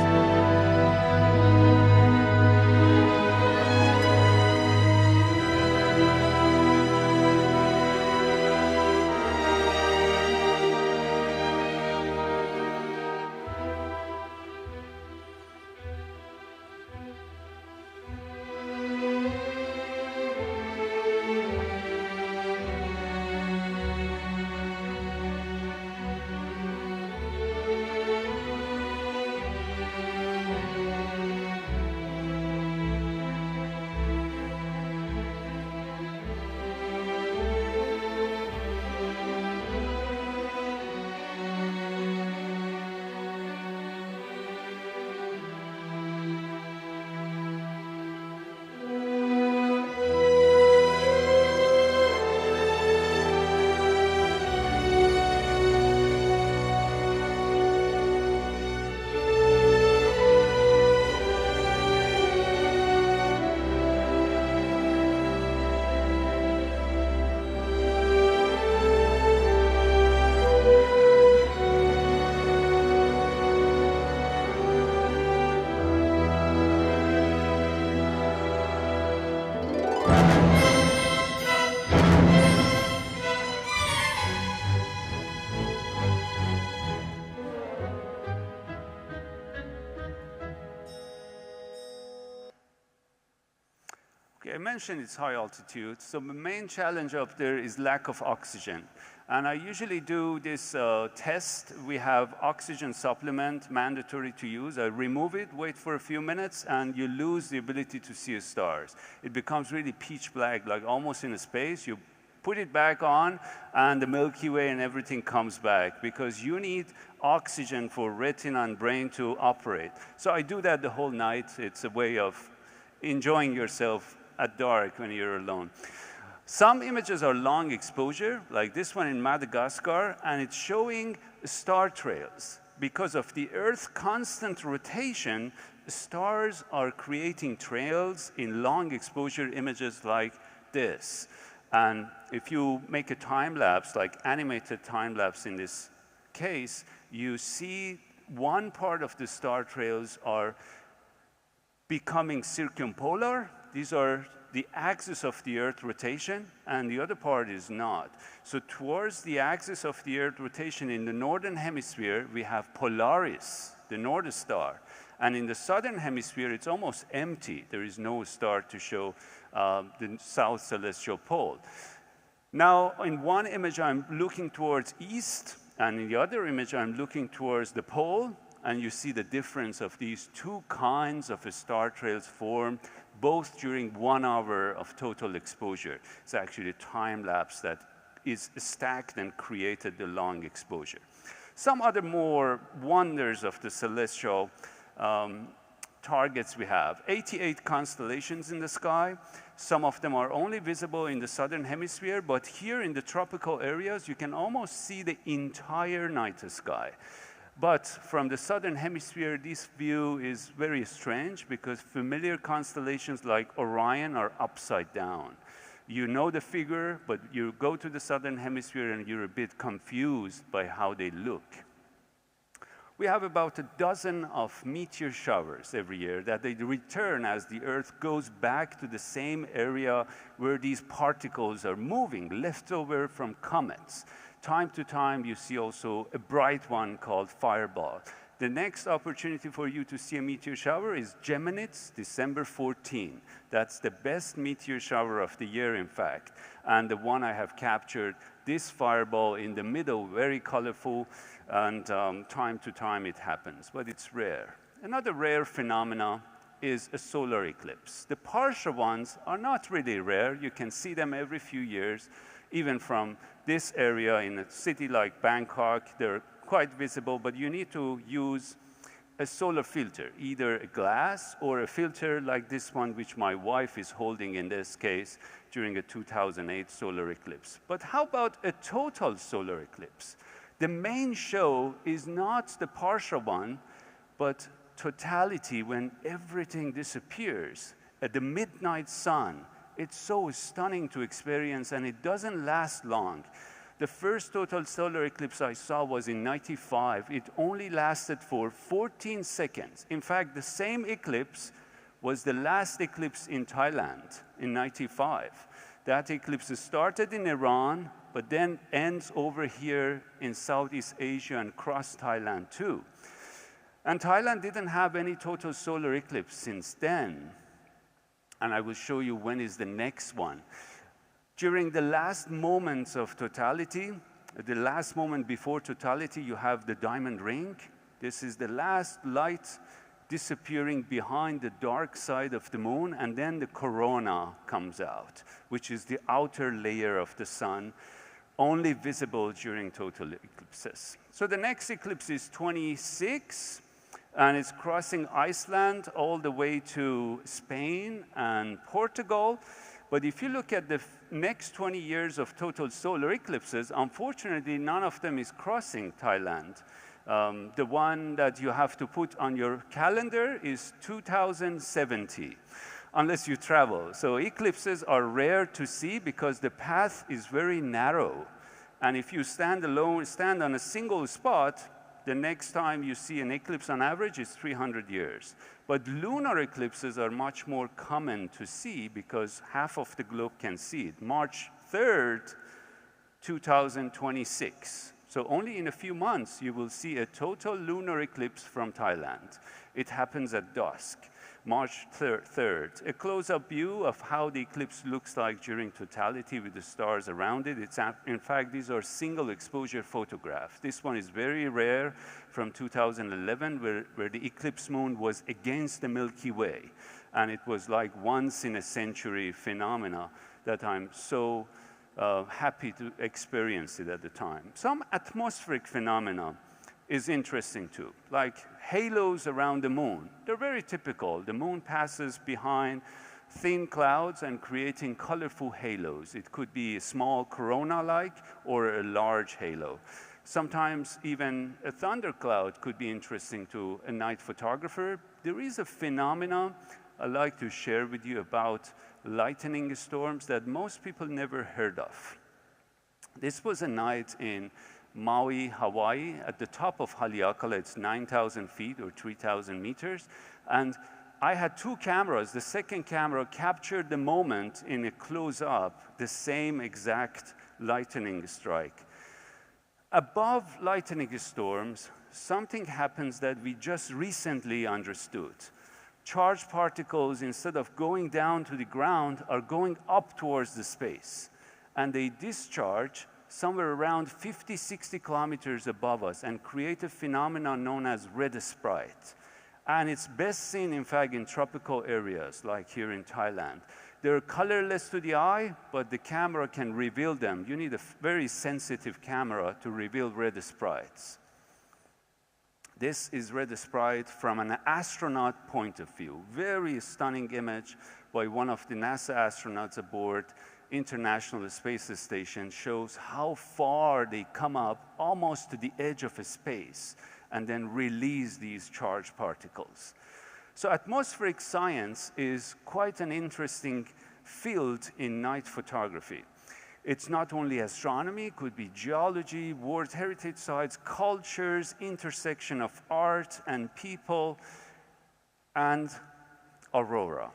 I mentioned it's high altitude, so the main challenge up there is lack of oxygen. And I usually do this test. We have oxygen supplement mandatory to use. I remove it, wait for a few minutes, and you lose the ability to see stars. It becomes really pitch black, like almost in a space. You put it back on, and the Milky Way and everything comes back, because you need oxygen for retina and brain to operate. So I do that the whole night. It's a way of enjoying yourself at dark when you're alone. Some images are long exposure, like this one in Madagascar, and it's showing star trails. Because of the Earth's constant rotation, stars are creating trails in long exposure images like this. And if you make a time lapse, like animated time lapse in this case, you see one part of the star trails are becoming circumpolar. These are the axis of the Earth rotation, and the other part is not. So towards the axis of the Earth rotation in the northern hemisphere, we have Polaris, the North Star. And in the southern hemisphere, it's almost empty. There is no star to show the south celestial pole. Now, in one image, I'm looking towards east, and in the other image, I'm looking towards the pole, and you see the difference of these two kinds of star trails formed, both during 1 hour of total exposure. It's actually a time lapse that is stacked and created the long exposure. Some other more wonders of the celestial targets we have. 88 constellations in the sky. Some of them are only visible in the southern hemisphere, but here in the tropical areas, you can almost see the entire night sky. But from the southern hemisphere, this view is very strange because familiar constellations like Orion are upside down. You know the figure, but you go to the southern hemisphere and you're a bit confused by how they look. We have about a dozen of meteor showers every year that they return as the Earth goes back to the same area where these particles are moving, left over from comets. Time to time, you see also a bright one called fireball. The next opportunity for you to see a meteor shower is Geminids, December 14. That's the best meteor shower of the year, in fact. And the one I have captured, this fireball in the middle, very colorful, and time to time it happens, but it's rare. Another rare phenomena is a solar eclipse. The partial ones are not really rare. You can see them every few years, even from this area in a city like Bangkok. They're quite visible, but you need to use a solar filter, either a glass or a filter like this one, which my wife is holding in this case during a 2008 solar eclipse. But how about a total solar eclipse? The main show is not the partial one, but totality, when everything disappears at the midnight sun. It's so stunning to experience, and it doesn't last long. The first total solar eclipse I saw was in '95. It only lasted for 14 seconds. In fact, the same eclipse was the last eclipse in Thailand in '95. That eclipse started in Iran, but then ends over here in Southeast Asia and crossed Thailand too. And Thailand didn't have any total solar eclipse since then. And I will show you when is the next one. During the last moments of totality, the last moment before totality, you have the diamond ring. This is the last light disappearing behind the dark side of the moon, and then the corona comes out, which is the outer layer of the sun, only visible during total eclipses. So the next eclipse is 26, and it's crossing Iceland all the way to Spain and Portugal. But if you look at the next 20 years of total solar eclipses, unfortunately, none of them is crossing Thailand. The one that you have to put on your calendar is 2070, unless you travel. So eclipses are rare to see because the path is very narrow. And if you stand alone, stand on a single spot, the next time you see an eclipse on average is 300 years. But lunar eclipses are much more common to see because half of the globe can see it. March 3rd, 2026. So only in a few months, you will see a total lunar eclipse from Thailand. It happens at dusk, March 3rd. A close-up view of how the eclipse looks like during totality with the stars around it. In fact, these are single exposure photographs. This one is very rare from 2011, where the eclipse moon was against the Milky Way. And it was like once in a century phenomena that I'm so happy to experience it at the time. Some atmospheric phenomena is interesting too, like halos around the moon. They're very typical. The moon passes behind thin clouds and creating colorful halos. It could be a small corona-like or a large halo. Sometimes even a thundercloud could be interesting to a night photographer. There is a phenomenon I'd like to share with you about lightning storms that most people never heard of. This was a night in Maui, Hawaii, at the top of Haleakala. It's 9,000 feet or 3,000 meters. And I had two cameras. The second camera captured the moment in a close-up, the same exact lightning strike. Above lightning storms, something happens that we just recently understood. Charged particles, instead of going down to the ground, are going up towards the space. And they discharge somewhere around 50, 60 kilometers above us and create a phenomenon known as red sprite. And it's best seen, in fact, in tropical areas, like here in Thailand. They're colorless to the eye, but the camera can reveal them. You need a very sensitive camera to reveal red sprites. This is red sprite from an astronaut point of view. Very stunning image by one of the NASA astronauts aboard International Space Station. Shows how far they come up almost to the edge of a space and then release these charged particles. So atmospheric science is quite an interesting field in night photography. It's not only astronomy, it could be geology, World Heritage Sites, cultures, intersection of art and people, and aurora.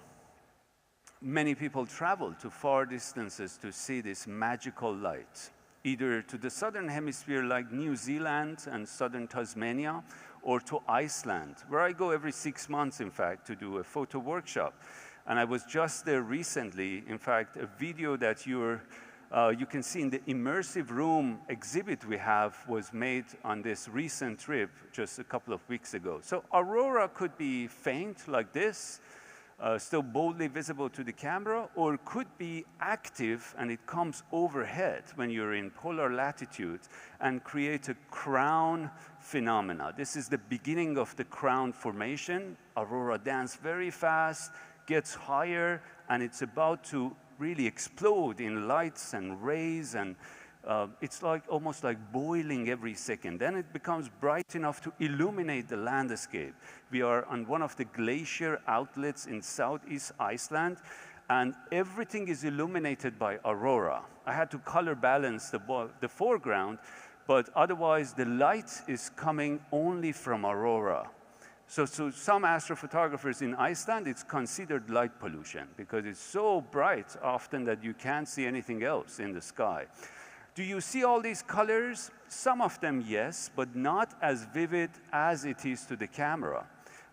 Many people travel to far distances to see this magical light, either to the southern hemisphere like New Zealand and southern Tasmania, or to Iceland, where I go every 6 months, in fact, to do a photo workshop. And I was just there recently. In fact, a video that you can see in the immersive room exhibit we have was made on this recent trip just a couple of weeks ago. So aurora could be faint like this, still boldly visible to the camera, or could be active and it comes overhead when you're in polar latitude and create a crown phenomena. This is the beginning of the crown formation. Aurora dance very fast, gets higher, and it's about to really explode in lights and rays, and it's like almost like boiling every second. Then it becomes bright enough to illuminate the landscape. We are on one of the glacier outlets in southeast Iceland, and everything is illuminated by aurora. I had to color balance the foreground, but otherwise the light is coming only from aurora. So some astrophotographers in Iceland, it's considered light pollution because it's so bright often that you can't see anything else in the sky. Do you see all these colors? Some of them, yes, but not as vivid as it is to the camera.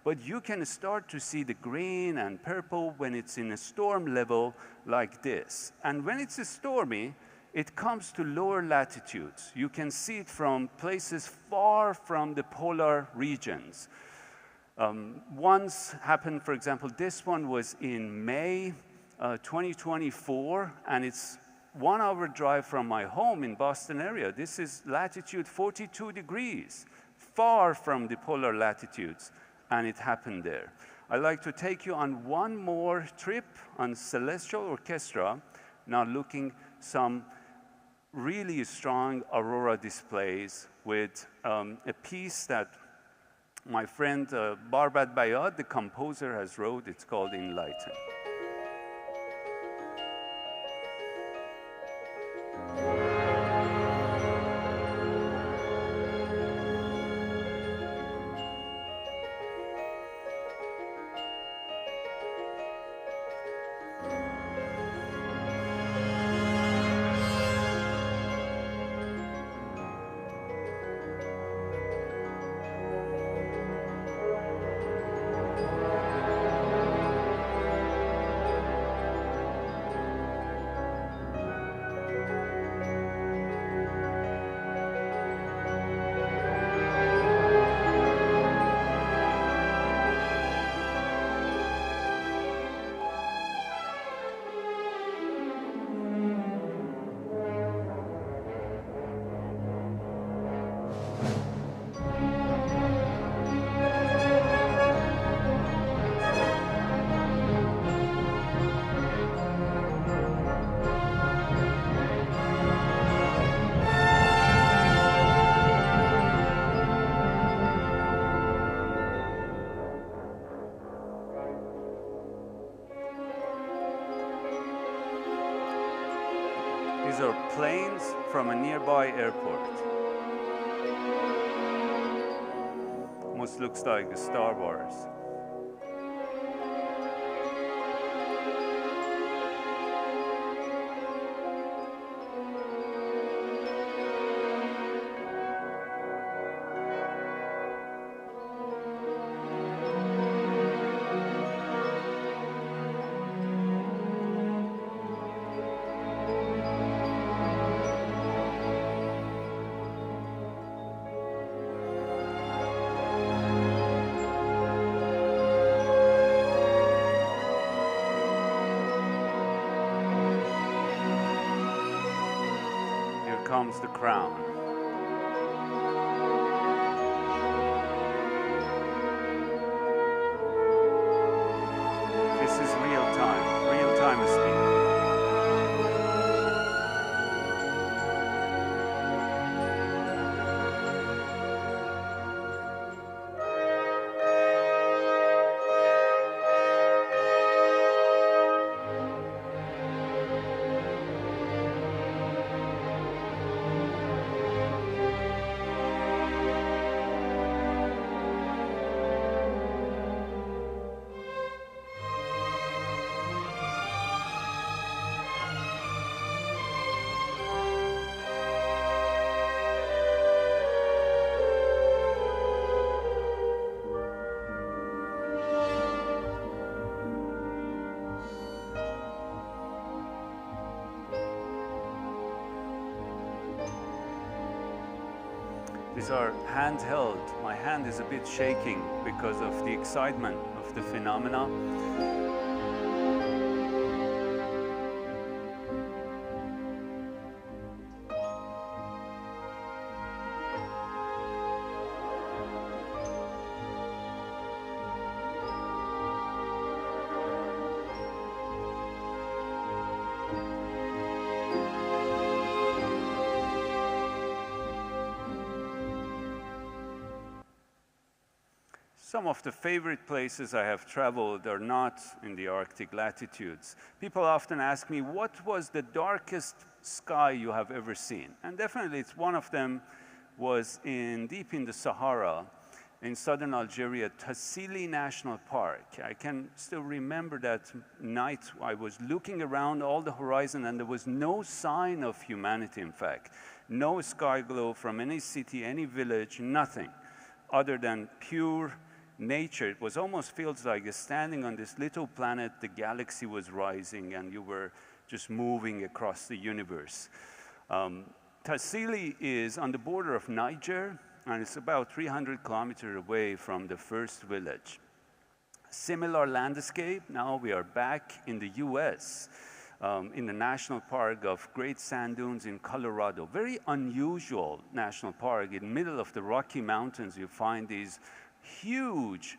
But you can start to see the green and purple when it's in a storm level like this. And when it's stormy, it comes to lower latitudes. You can see it from places far from the polar regions. Once happened, for example, this one was in May 2024, and it's 1 hour drive from my home in Boston area. This is latitude 42 degrees, far from the polar latitudes, and it happened there. I'd like to take you on one more trip on Celestial Orchestra, now looking some really strong aurora displays with a piece that my friend Barbad Bayad, the composer, has wrote. It's called Enlighten. These are planes from a nearby airport. Almost looks like a Star Wars. Comes the crown. This is real time speed. These are handheld. My hand is a bit shaking because of the excitement of the phenomena. Some of the favorite places I have traveled are not in the Arctic latitudes. People often ask me, what was the darkest sky you have ever seen? And definitely it's one of them was deep in the Sahara, in southern Algeria, Tassili National Park. I can still remember that night. I was looking around all the horizon and there was no sign of humanity, in fact. No sky glow from any city, any village, nothing other than pure nature. It was almost feels like you're standing on this little planet, the galaxy was rising and you were just moving across the universe. Tassili is on the border of Niger and it's about 300 kilometers away from the first village. Similar landscape, now we are back in the US, in the national park of Great Sand Dunes in Colorado. Very unusual national park. In the middle of the Rocky Mountains, you find these huge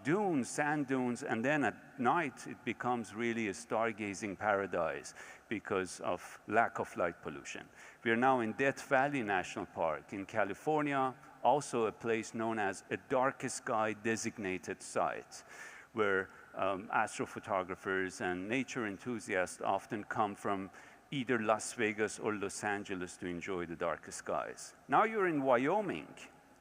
dunes, sand dunes, and then at night it becomes really a stargazing paradise because of lack of light pollution. We are now in Death Valley National Park in California, also a place known as a darkest sky designated site, where astrophotographers and nature enthusiasts often come from either Las Vegas or Los Angeles to enjoy the darkest skies. Now you're in Wyoming.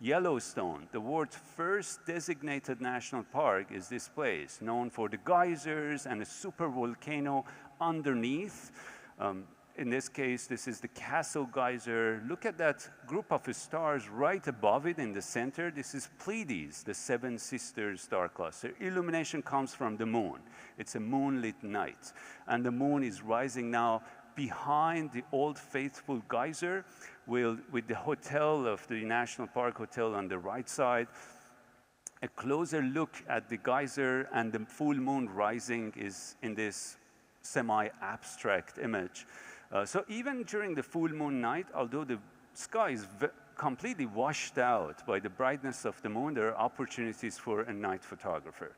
Yellowstone, the world's first designated national park, is this place, known for the geysers and a super volcano underneath. In this case, this is the Castle Geyser. Look at that group of stars right above it in the center. This is Pleiades, the Seven Sisters star cluster. Illumination comes from the moon. It's a moonlit night. And the moon is rising now behind the Old Faithful Geyser, with the hotel of the National Park Hotel on the right side. A closer look at the geyser and the full moon rising is in this semi-abstract image. So even during the full moon night, although the sky is completely washed out by the brightness of the moon, there are opportunities for a night photographer.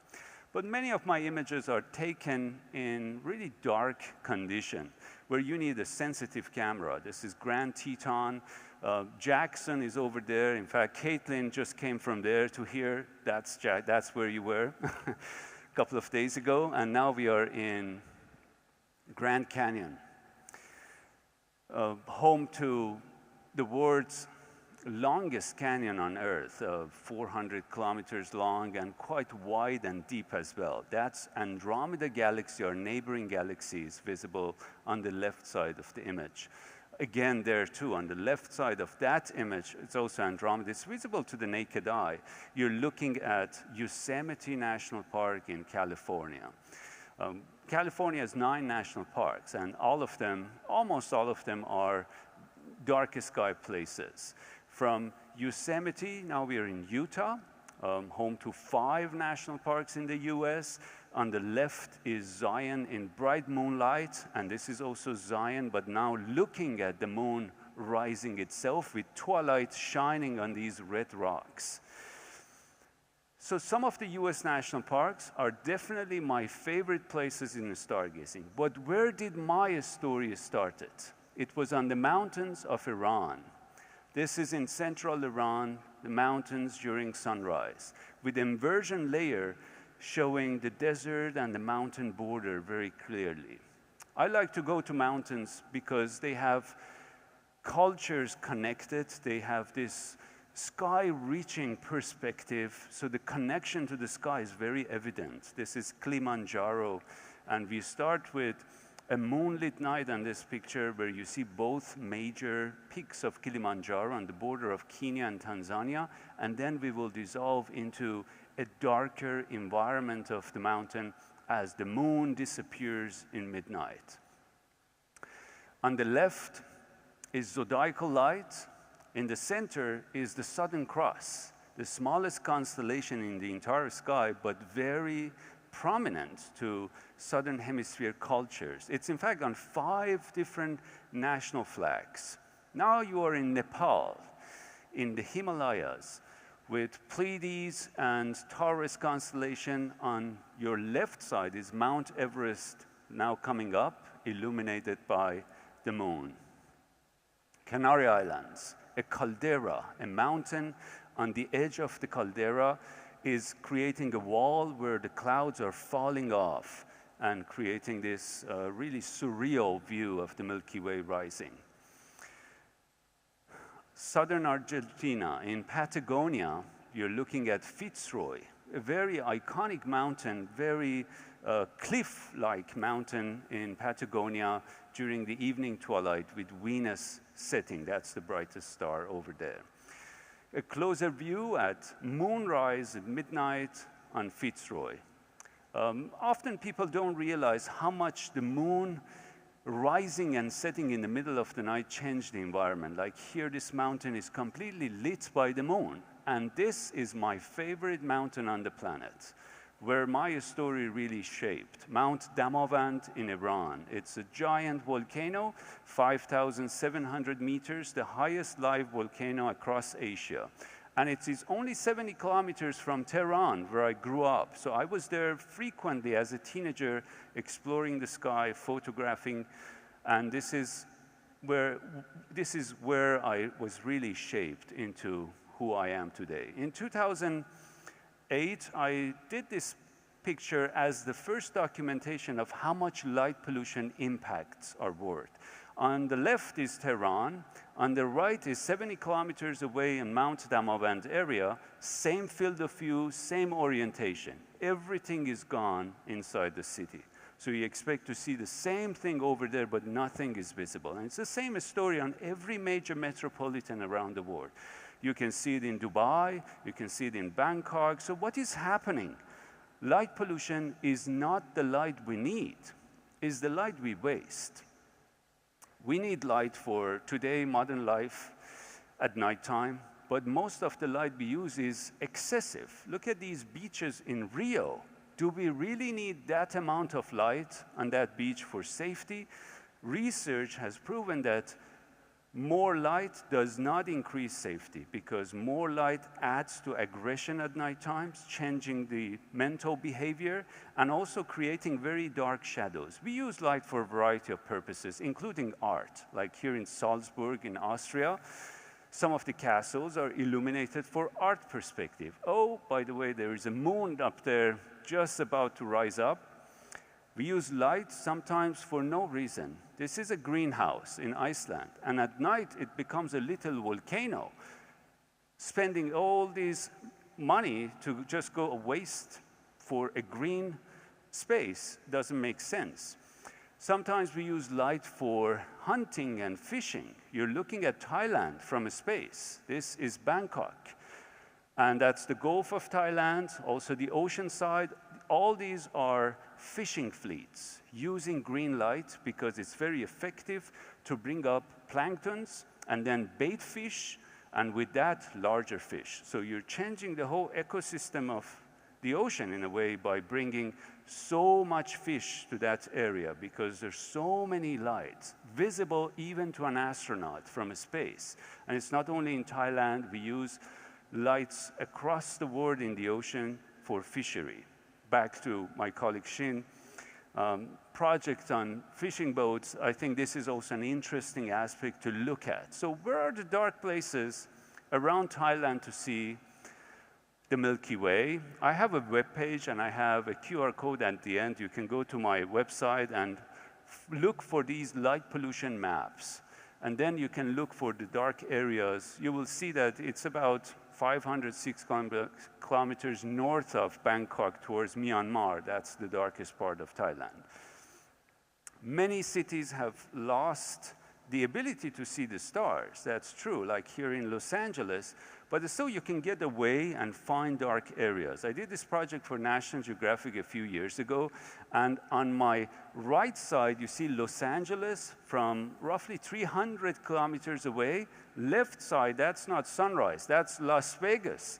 But many of my images are taken in really dark condition, where you need a sensitive camera. This is Grand Teton. Jackson is over there. In fact, Kaitlin just came from there to here. That's where you were a couple of days ago. And now we are in Grand Canyon. home to the world's longest canyon on Earth, 400 kilometers long and quite wide and deep as well. That's Andromeda Galaxy, or neighboring galaxies, visible on the left side of the image. Again, there too, on the left side of that image, it's also Andromeda. It's visible to the naked eye. You're looking at Yosemite National Park in California. California has 9 national parks, and all of them, almost all of them, are darkest sky places. From Yosemite, now we are in Utah, home to 5 national parks in the US. On the left is Zion in bright moonlight, and this is also Zion, but now looking at the moon rising itself with twilight shining on these red rocks. So some of the US national parks are definitely my favorite places in stargazing. But where did my story start? It was on the mountains of Iran. This is in central Iran, the mountains during sunrise, with inversion layer showing the desert and the mountain border very clearly. I like to go to mountains because they have cultures connected. They have this sky-reaching perspective, so the connection to the sky is very evident. This is Kilimanjaro, and we start with a moonlit night on this picture where you see both major peaks of Kilimanjaro on the border of Kenya and Tanzania, and then we will dissolve into a darker environment of the mountain as the moon disappears in midnight. On the left is zodiacal light. In the center is the Southern Cross, the smallest constellation in the entire sky, but very prominent to Southern Hemisphere cultures. It's in fact on 5 different national flags. Now you are in Nepal, in the Himalayas, with Pleiades and Taurus constellation. On your left side is Mount Everest, now coming up, illuminated by the moon. Canary Islands, a caldera, a mountain on the edge of the caldera is creating a wall where the clouds are falling off and creating this really surreal view of the Milky Way rising. Southern Argentina, in Patagonia, you're looking at Fitzroy, a very iconic mountain, very cliff-like mountain in Patagonia during the evening twilight with Venus setting. That's the brightest star over there. A closer view at moonrise at midnight on Fitzroy. Often people don't realize how much the moon rising and setting in the middle of the night changed the environment. Like here, this mountain is completely lit by the moon. And this is my favorite mountain on the planet, where my story really shaped. Mount Damavand in Iran. It's a giant volcano, 5,700 meters, the highest live volcano across Asia. And it is only 70 kilometers from Tehran, where I grew up. So I was there frequently as a teenager, exploring the sky, photographing. And this is where I was really shaped into who I am today. In 2008, I did this picture as the first documentation of how much light pollution impacts our world. On the left is Tehran. On the right is 70 kilometers away in Mount Damavand area. Same field of view, same orientation. Everything is gone inside the city. So you expect to see the same thing over there, but nothing is visible. And it's the same story on every major metropolitan around the world. You can see it in Dubai, you can see it in Bangkok. So what is happening? Light pollution is not the light we need, it's the light we waste. We need light for today, modern life, at nighttime, but most of the light we use is excessive. Look at these beaches in Rio. Do we really need that amount of light on that beach for safety? Research has proven that more light does not increase safety because more light adds to aggression at night times, changing the mental behavior, and also creating very dark shadows. We use light for a variety of purposes, including art. Like here in Salzburg in Austria, some of the castles are illuminated for art perspective. Oh, by the way, there is a moon up there just about to rise up. We use light sometimes for no reason. This is a greenhouse in Iceland, and at night it becomes a little volcano. Spending all this money to just go a waste for a green space doesn't make sense. Sometimes we use light for hunting and fishing. You're looking at Thailand from a space. This is Bangkok. And that's the Gulf of Thailand, also the ocean side. All these are fishing fleets using green light because it's very effective to bring up planktons and then bait fish, and with that, larger fish. So you're changing the whole ecosystem of the ocean in a way by bringing so much fish to that area because there's so many lights visible even to an astronaut from a space. And it's not only in Thailand, we use lights across the world in the ocean for fishery. Back to my colleague Shin, project on fishing boats, I think this is also an interesting aspect to look at. So where are the dark places around Thailand to see the Milky Way? I have a web page and I have a QR code at the end. You can go to my website and look for these light pollution maps. And then you can look for the dark areas. You will see that it's about 506 kilometers north of Bangkok towards Myanmar. That's the darkest part of Thailand. Many cities have lost the ability to see the stars. That's true, like here in Los Angeles. But so you can get away and find dark areas. I did this project for National Geographic a few years ago. And on my right side, you see Los Angeles from roughly 300 kilometers away. Left side, that's not sunrise. That's Las Vegas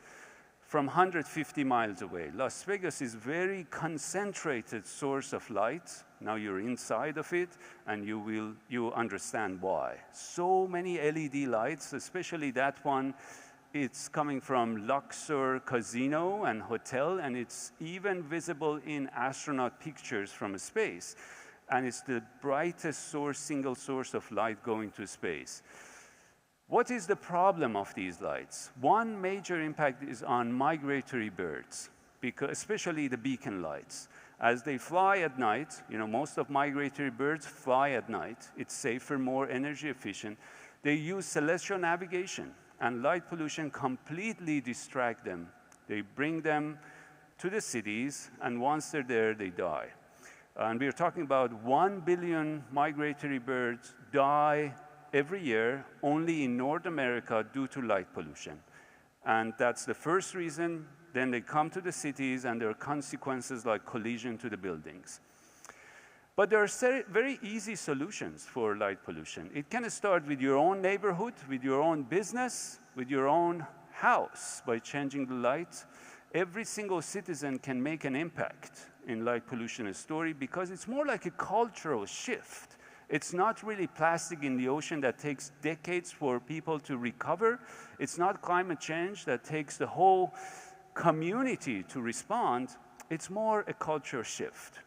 from 150 miles away. Las Vegas is very concentrated source of light. Now you're inside of it, and you understand why. So many LED lights, especially that one. It's coming from Luxor Casino and Hotel, and it's even visible in astronaut pictures from space. And it's the brightest source, single source of light going to space. What is the problem of these lights? One major impact is on migratory birds, because especially the beacon lights. As they fly at night, most of migratory birds fly at night. It's safer, more energy efficient. They use celestial navigation, and light pollution completely distract them. They bring them to the cities, and once they're there, they die. And we're talking about 1 billion migratory birds die every year only in North America due to light pollution. And that's the first reason. Then they come to the cities, and there are consequences like collision to the buildings. But there are very easy solutions for light pollution. It can start with your own neighborhood, with your own business, with your own house by changing the light. Every single citizen can make an impact in light pollution story because it's more like a cultural shift. It's not really plastic in the ocean that takes decades for people to recover. It's not climate change that takes the whole community to respond. It's more a cultural shift.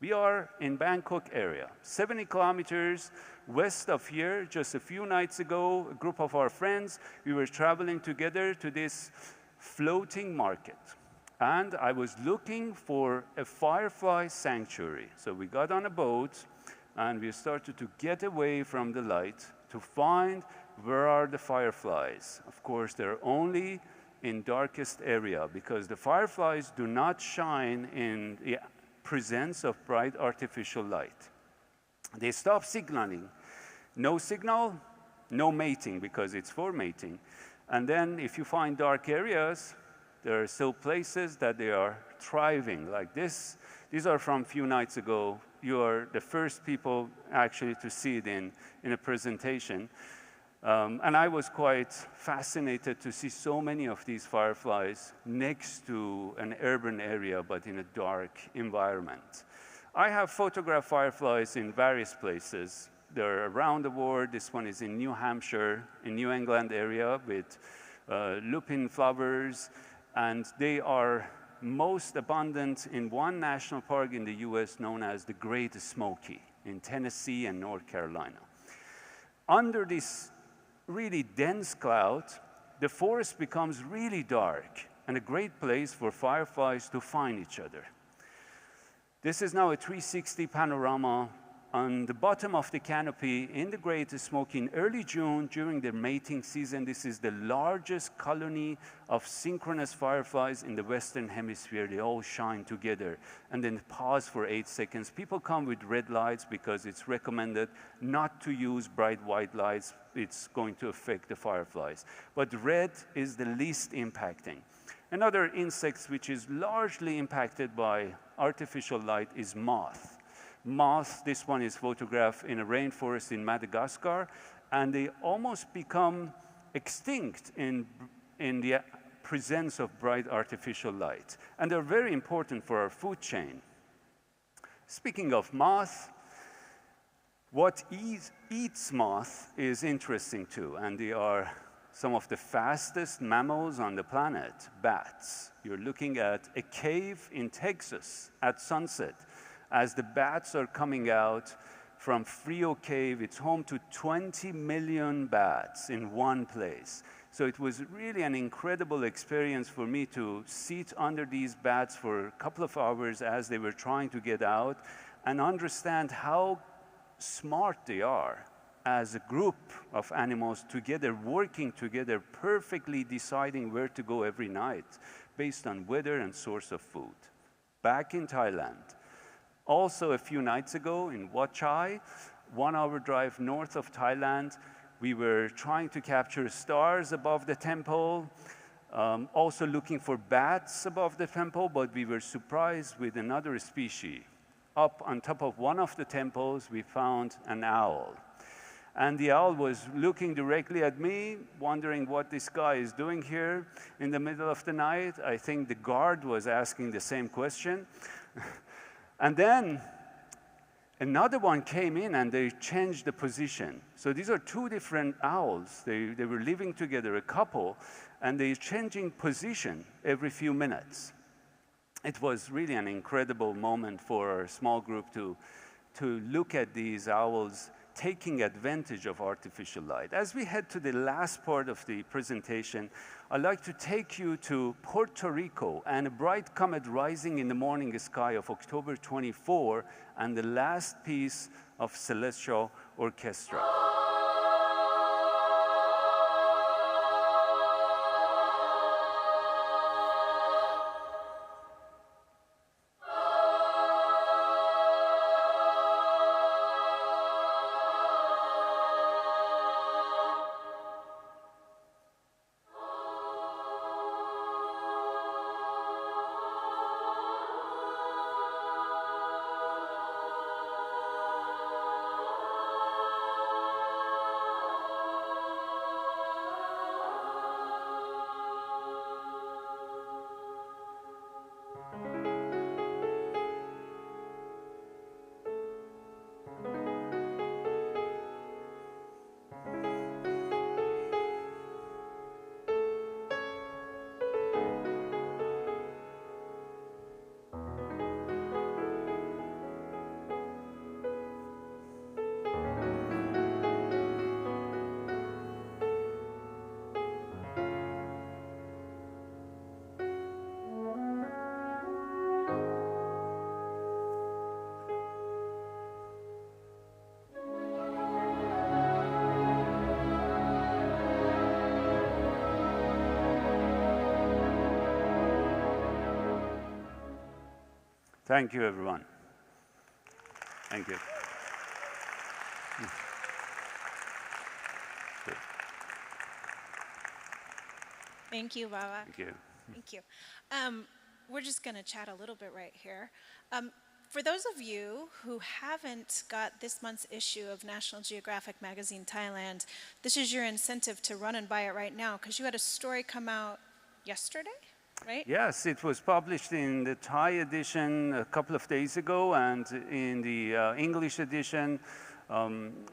We are in Bangkok area, 70 kilometers west of here. Just a few nights ago, a group of our friends, we were traveling together to this floating market. And I was looking for a firefly sanctuary. So we got on a boat, and we started to get away from the light to find where are the fireflies. Of course, they're only in darkest area because the fireflies do not shine in the presence of bright artificial light. They stop signaling. No signal, no mating because it's for mating. And then if you find dark areas, there are still places that they are thriving like this. These are from a few nights ago. You are the first people actually to see it in a presentation. And I was quite fascinated to see so many of these fireflies next to an urban area, but in a dark environment. I have photographed fireflies in various places. They're around the world. This one is in New Hampshire, in New England area with lupin flowers. And they are most abundant in one national park in the US known as the Great Smoky in Tennessee and North Carolina. Under this really dense cloud, the forest becomes really dark and a great place for fireflies to find each other. This is now a 360 panorama on the bottom of the canopy in the Great Smoky in early June during the mating season. This is the largest colony of synchronous fireflies in the Western Hemisphere. They all shine together and then pause for 8 seconds. People come with red lights because it's recommended not to use bright white lights. It's going to affect the fireflies. But red is the least impacting. Another insect which is largely impacted by artificial light is moth. Moths, this one is photographed in a rainforest in Madagascar, and they almost become extinct in the presence of bright artificial light. And they're very important for our food chain. Speaking of moth, what eats moth is interesting too, and they are some of the fastest mammals on the planet, bats. You're looking at a cave in Texas at sunset. As the bats are coming out from Frio Cave, it's home to 20 million bats in one place. So it was really an incredible experience for me to sit under these bats for a couple of hours as they were trying to get out and understand how smart they are as a group of animals together, working together, perfectly deciding where to go every night based on weather and source of food. Back in Thailand, also a few nights ago in Wat Chai, 1 hour drive north of Thailand, we were trying to capture stars above the temple, also looking for bats above the temple, but we were surprised with another species. Up on top of one of the temples, we found an owl. And the owl was looking directly at me, wondering what this guy is doing here in the middle of the night. I think the guard was asking the same question. And then another one came in and they changed the position. So these are two different owls. They were living together, a couple, and they're changing position every few minutes. It was really an incredible moment for our small group to look at these owls taking advantage of artificial light. As we head to the last part of the presentation, I'd like to take you to Puerto Rico and a bright comet rising in the morning sky of October 24 and the last piece of Celestial Orchestra. Thank you, everyone. Thank you. Thank you, Babak. Thank you. Thank you. We're just going to chat a little bit right here. For those of you who haven't got this month's issue of National Geographic magazine Thailand, this is your incentive to run and buy it right now because you had a story come out yesterday, right? Yes, it was published in the Thai edition a couple of days ago, and in the English edition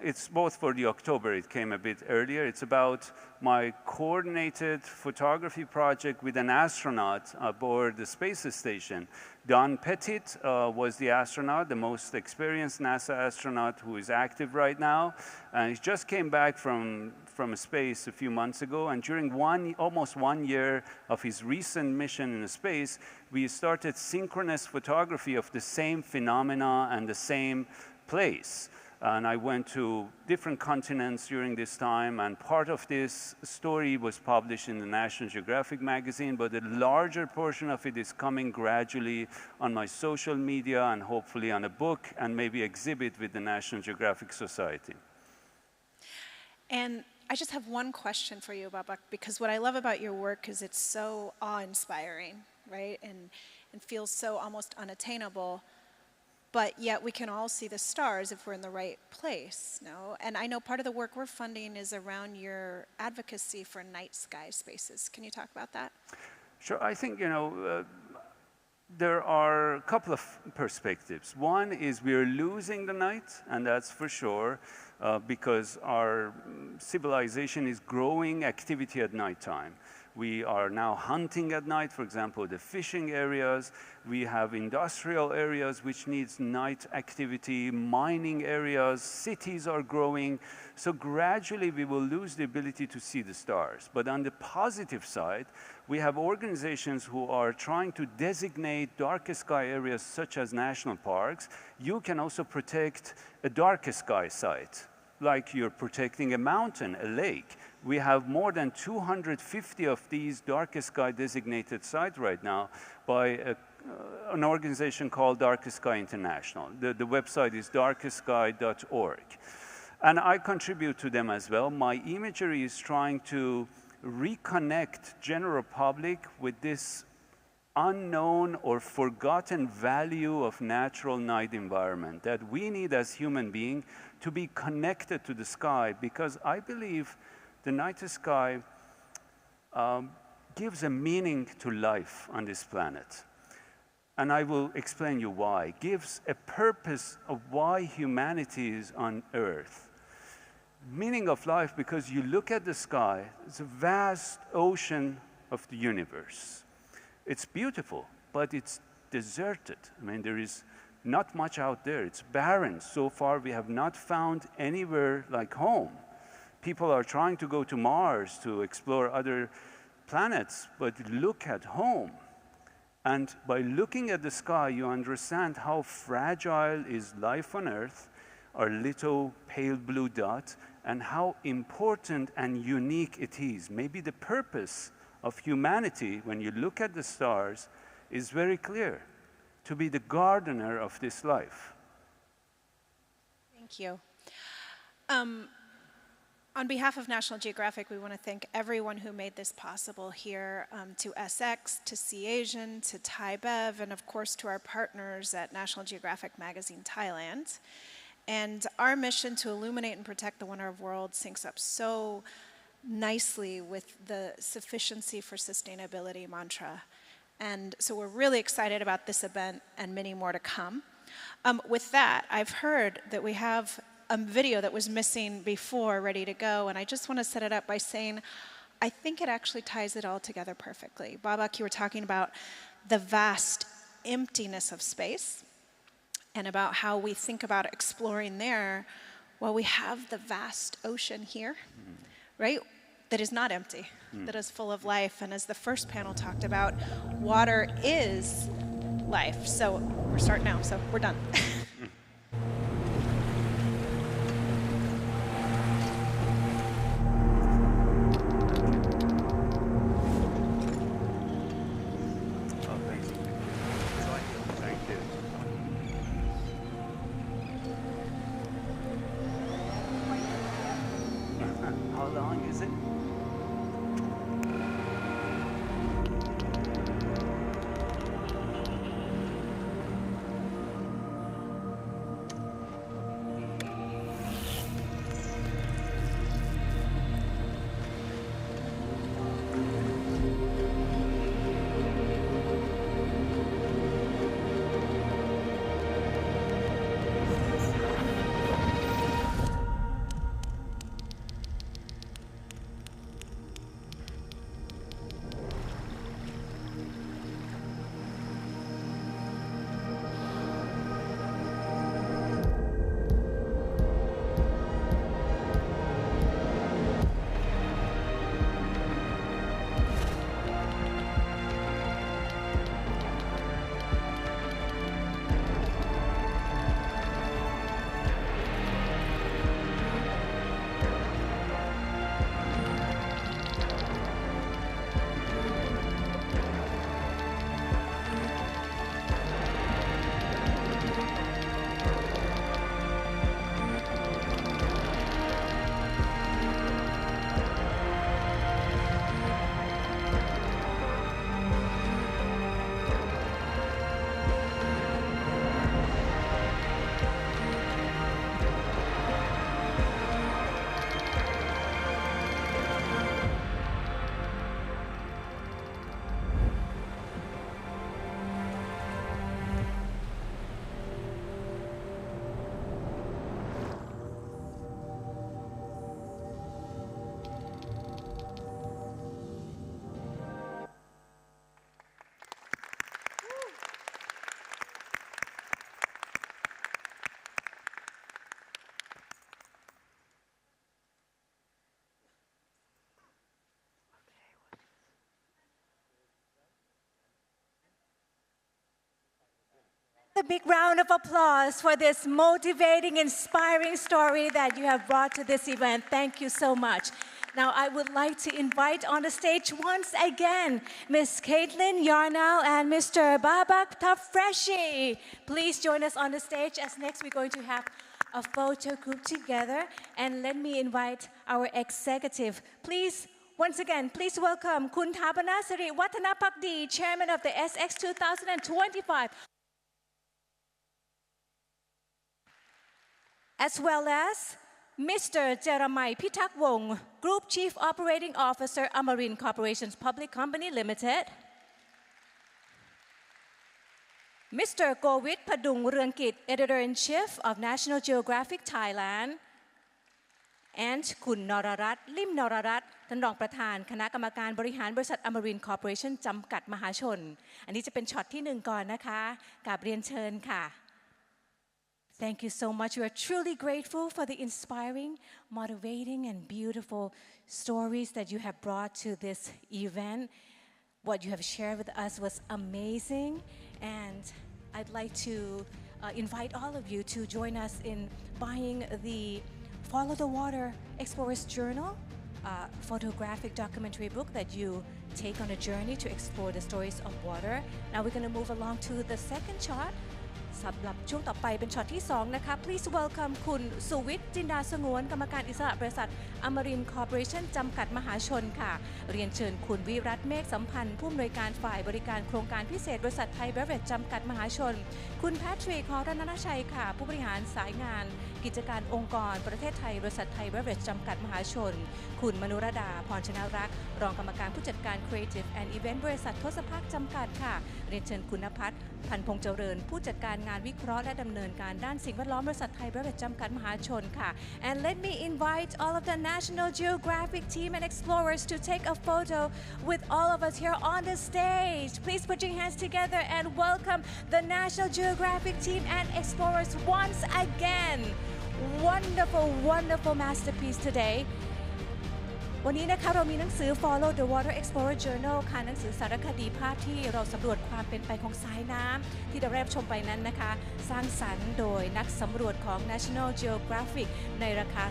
It's both for the October, it came a bit earlier. It's about my coordinated photography project with an astronaut aboard the space station. Don Pettit was the astronaut, the most experienced NASA astronaut who is active right now. And he just came back from space a few months ago. And during almost 1 year of his recent mission in space, we started synchronous photography of the same phenomena and the same place. And I went to different continents during this time, and part of this story was published in the National Geographic magazine, but a larger portion of it is coming gradually on my social media and hopefully on a book and maybe exhibit with the National Geographic Society. And I just have one question for you, Babak, because what I love about your work is it's so awe-inspiring, right? And feels so almost unattainable. But yet we can all see the stars if we're in the right place, no? And I know part of the work we're funding is around your advocacy for night sky spaces. Can you talk about that? Sure. I think, there are a couple of perspectives. One is we're losing the night, and that's for sure, because our civilization is growing activity at nighttime. We are now hunting at night, for example, the fishing areas. We have industrial areas which needs night activity, mining areas, cities are growing. So gradually we will lose the ability to see the stars. But on the positive side, we have organizations who are trying to designate dark sky areas such as national parks. You can also protect a dark sky site, like you're protecting a mountain, a lake. We have more than 250 of these dark sky designated sites right now by an organization called Dark Sky International. The website is darksky.org. And I contribute to them as well. My imagery is trying to reconnect general public with this unknown or forgotten value of natural night environment that we need as human beings to be connected to the sky, because I believe the night sky gives a meaning to life on this planet. And I will explain you why. Gives a purpose of why humanity is on Earth. Meaning of life, because you look at the sky, it's a vast ocean of the universe. It's beautiful, but it's deserted. I mean, there is not much out there. It's barren. So far, we have not found anywhere like home. People are trying to go to Mars to explore other planets, but look at home. And by looking at the sky, you understand how fragile is life on Earth, our little pale blue dot, and how important and unique it is. Maybe the purpose of humanity, when you look at the stars, is very clear: to be the gardener of this life. Thank you. On behalf of National Geographic, we want to thank everyone who made this possible here, to SX, to CAsian, to Thai Bev, and of course to our partners at National Geographic Magazine Thailand. And our mission to illuminate and protect the wonder of the world syncs up so nicely with the sufficiency for sustainability mantra. And so we're really excited about this event and many more to come. With that, I've heard that we have a video that was missing before ready to go, and I just want to set it up by saying I think it actually ties it all together perfectly. Babak, you were talking about the vast emptiness of space and about how we think about exploring there. Well, we have the vast ocean here, right, that is not empty, that is full of life. And as the first panel talked about, water is life. So we're starting now, so we're done. How long is it? A big round of applause for this motivating, inspiring story that you have brought to this event. Thank you so much. Now, I would like to invite on the stage once again Ms. Kaitlin Yarnall and Mr. Babak Tafreshi. Please join us on the stage as next we're going to have a photo group together. And let me invite our executive. Please, once again, please welcome Kun Thapana Siri Watanapakdi, Chairman of the SX 2025. As well as Mr. Jeremiah Pitakwong, Group Chief Operating Officer, Amarin Corporation's Public Company Limited. Mr. Govit Padung Rungkit, Editor-in-Chief of National Geographic Thailand. And Kun Norarat Lim Norarat ท่านรองประธานคณะกรรมการบริหารบริษัท Amarin Corporation จำกัดมหาชน อันนี้จะเป็นช็อตที่1ก่อนนะคะกราบเรียนเชิญค่ะ Thank you so much. We are truly grateful for the inspiring, motivating, and beautiful stories that you have brought to this event. What you have shared with us was amazing, and I'd like to invite all of you to join us in buying the Follow the Water Explorers Journal, photographic documentary book that you take on a journey to explore the stories of water. Now we're going to move along to the second shot. สำหรับช่วงต่อไปเป็นช็อตที่2นะคะ Please welcome คุณสุวิทย์จินดาสงวนกรรมการอิสระบริษัท Amarin Corporation จำกัดมหาชนค่ะเรียนเชิญคุณวิรัตน์เมฆสัมพันธ์ผู้อำนวยการฝ่ายบริการโครงการพิเศษบริษัทไทยเบเวอเรจจำกัดมหาชนคุณแพทริก รัตนชัยค่ะผู้บริหารสายงานกิจการองค์กรประเทศไทยบริษัทไทยเบเวอเรจจำกัดมหาชนคุณมนุรดาพรชนะรักษ์รองกรรมการผู้จัดการ Creative and Event บริษัททศภาคจำกัดค่ะเรียนเชิญคุณณภัทรพันพงษ์เจริญผู้จัดการงานวิเคราะห์และดำเนินการด้านสิ่งแวดล้อมบริษัทไทยเบเวอเรจจำกัดมหาชนค่ะ And let me invite all of the National Geographic team and explorers to take a photo with all of us here on the stage. Please put your hands together and welcome the National Geographic team and explorers once again. Wonderful, wonderful masterpiece today. วันนี้นะคะเรามีหนังสือ Follow the Water Explorer Journal ค่ะหนังสือสารคดีภาพที่เราสำรวจความเป็นไปของสายน้ำที่เราได้รับชมไปนั้นนะคะสร้างสรรค์โดยนักสำรวจของ National Geographic ในราคา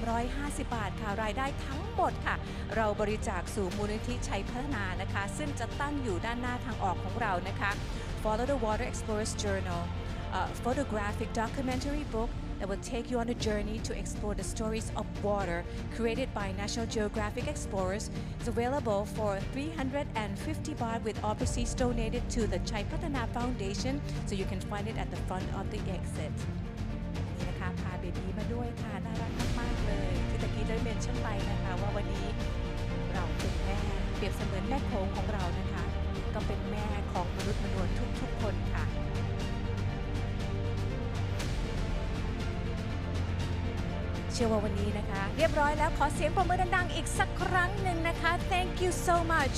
350 บาทค่ะรายได้ทั้งหมดค่ะเราบริจาคสู่มูลนิธิชัยพัฒนานะคะซึ่งจะตั้งอยู่ด้านหน้าทางออกของเรานะคะ Follow the Water Explorers Journal photographic documentary book that will take you on a journey to explore the stories of water created by National Geographic Explorers. It's available for 350 baht with all proceeds donated to the Chai Patana Foundation, so you can find it at the front of the exit. นี่นะคะพาเบบีมาด้วยค่ะน่ารักมากๆเลยที่ตะกี้ได้เมนชั่นไปนะคะว่าวันนี้เราเป็นแม่เปรียบเสมือนแม่โขงของเรานะคะก็เป็นแม่ของมนุษย์มนุษย์ทุกๆคนค่ะเชื่อว่าวันนี้นะคะเรียบร้อยแล้วขอเสียงปรบมือดังๆอีกสักครั้งหนึ่งนะคะ Thank you so much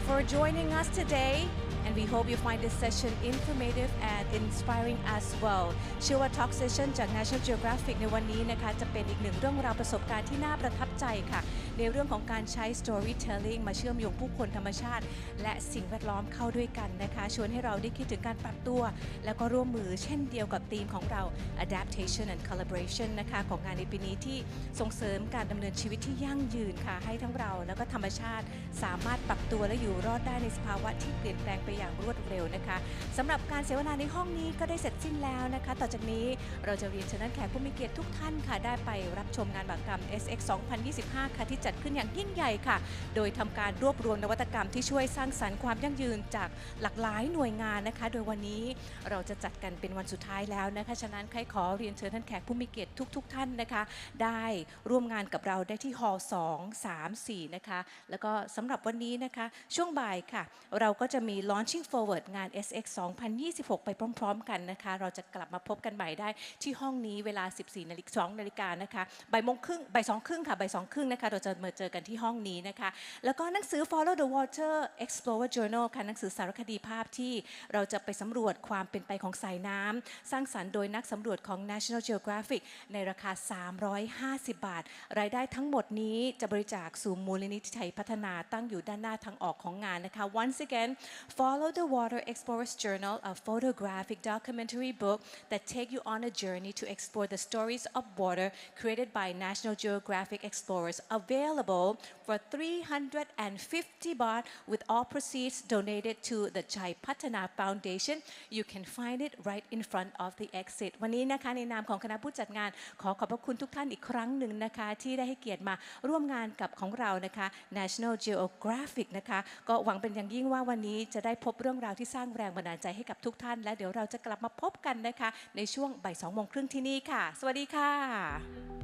for joining us today and we hope you find this session informative and inspiring as well เชื่อว่า Talk Session จาก National Geographic ในวันนี้นะคะจะเป็นอีกหนึ่งเรื่องราวประสบการณ์ที่น่าประทับใจค่ะในเรื่องของการใช้ storytelling มาเชื่อมโยงผู้คนธรรมชาติและสิ่งแวดล้อมเข้าด้วยกันนะคะชวนให้เราได้คิดถึงการปรับตัวแล้วก็ร่วมมือเช่นเดียวกับธีมของเรา adaptation and collaboration นะคะของงานในปีนี้ที่ส่งเสริมการดำเนินชีวิตที่ยั่งยืนค่ะให้ทั้งเราแล้วก็ธรรมชาติสามารถปรับตัวและอยู่รอดได้ในสภาวะที่เปลี่ยนแปลงไปอย่างรวดเร็วนะคะสำหรับการเสวนาในห้องนี้ก็ได้เสร็จสิ้นแล้วนะคะต่อจากนี้เราจะเรียนเชิญท่านแขกผู้มีเกียรติทุกท่านค่ะได้ไปรับชมงานมหกรรม SX 2025 ค่ะที่จัดขึ้นอย่างยิ่งใหญ่ค่ะโดยทำการรวบรวมนวัตกรรมที่ช่วยสร้างสรรค์ความยั่งยืนจากหลากหลายหน่วยงานนะคะโดยวันนี้เราจะจัดกันเป็นวันสุดท้ายแล้วนะคะฉะนั้นใครขอเรียนเชิญท่านแขกผู้มีเกียรติทุกท่านนะคะได้ร่วมงานกับเราได้ที่ฮอลล์2 3 4นะคะแล้วก็สำหรับวันนี้นะคะช่วงบ่ายค่ะเราก็จะมี Launching Forward งาน SX 2026 ไปพร้อมๆกันนะคะเราจะกลับมาพบกันใหม่ได้ที่ห้องนี้เวลา 14:02 น.นะคะบ่าย2 ครึ่งค่ะบ่าย2 ครึ่งนะคะเราจะมาเจอกันที่ห้องนี้นะคะแล้วก็หนังสือ Follow the Water Explorer Journal ค่ะหนังสือสารคดีภาพที่เราจะไปสำรวจความเป็นไปของสายน้ำสร้างสรรค์โดยนักสำรวจของ National Geographic ในราคา350 บาทรายได้ทั้งหมดนี้จะบริจาคสู่มูลนิธิชัยพัฒนาตั้งอยู่ด้านหน้าทางออกของงานนะคะ Once again Follow the Water Water Explorers Journal, a photographic documentary book that take you on a journey to explore the stories of water created by National Geographic explorers, available for 350 baht with all proceeds donated to the Chai Patana Foundation. You can find it right in front of the exit. วันนี้นะคะในนามของคณะผู้จัดงานขอขอบพระคุณทุกท่านอีกครั้งหนึ่งนะคะที่ได้ให้เกียรติมาร่วมงานกับของเรานะคะ National Geographic นะคะก็หวังเป็นอย่างยิ่งว่าวันนี้จะได้พบเรื่องราวที่สร้างแรงบันดาลใจให้กับทุกท่านและเดี๋ยวเราจะกลับมาพบกันนะคะในช่วงบ่าย 2:30 ที่นี่ค่ะสวัสดีค่ะ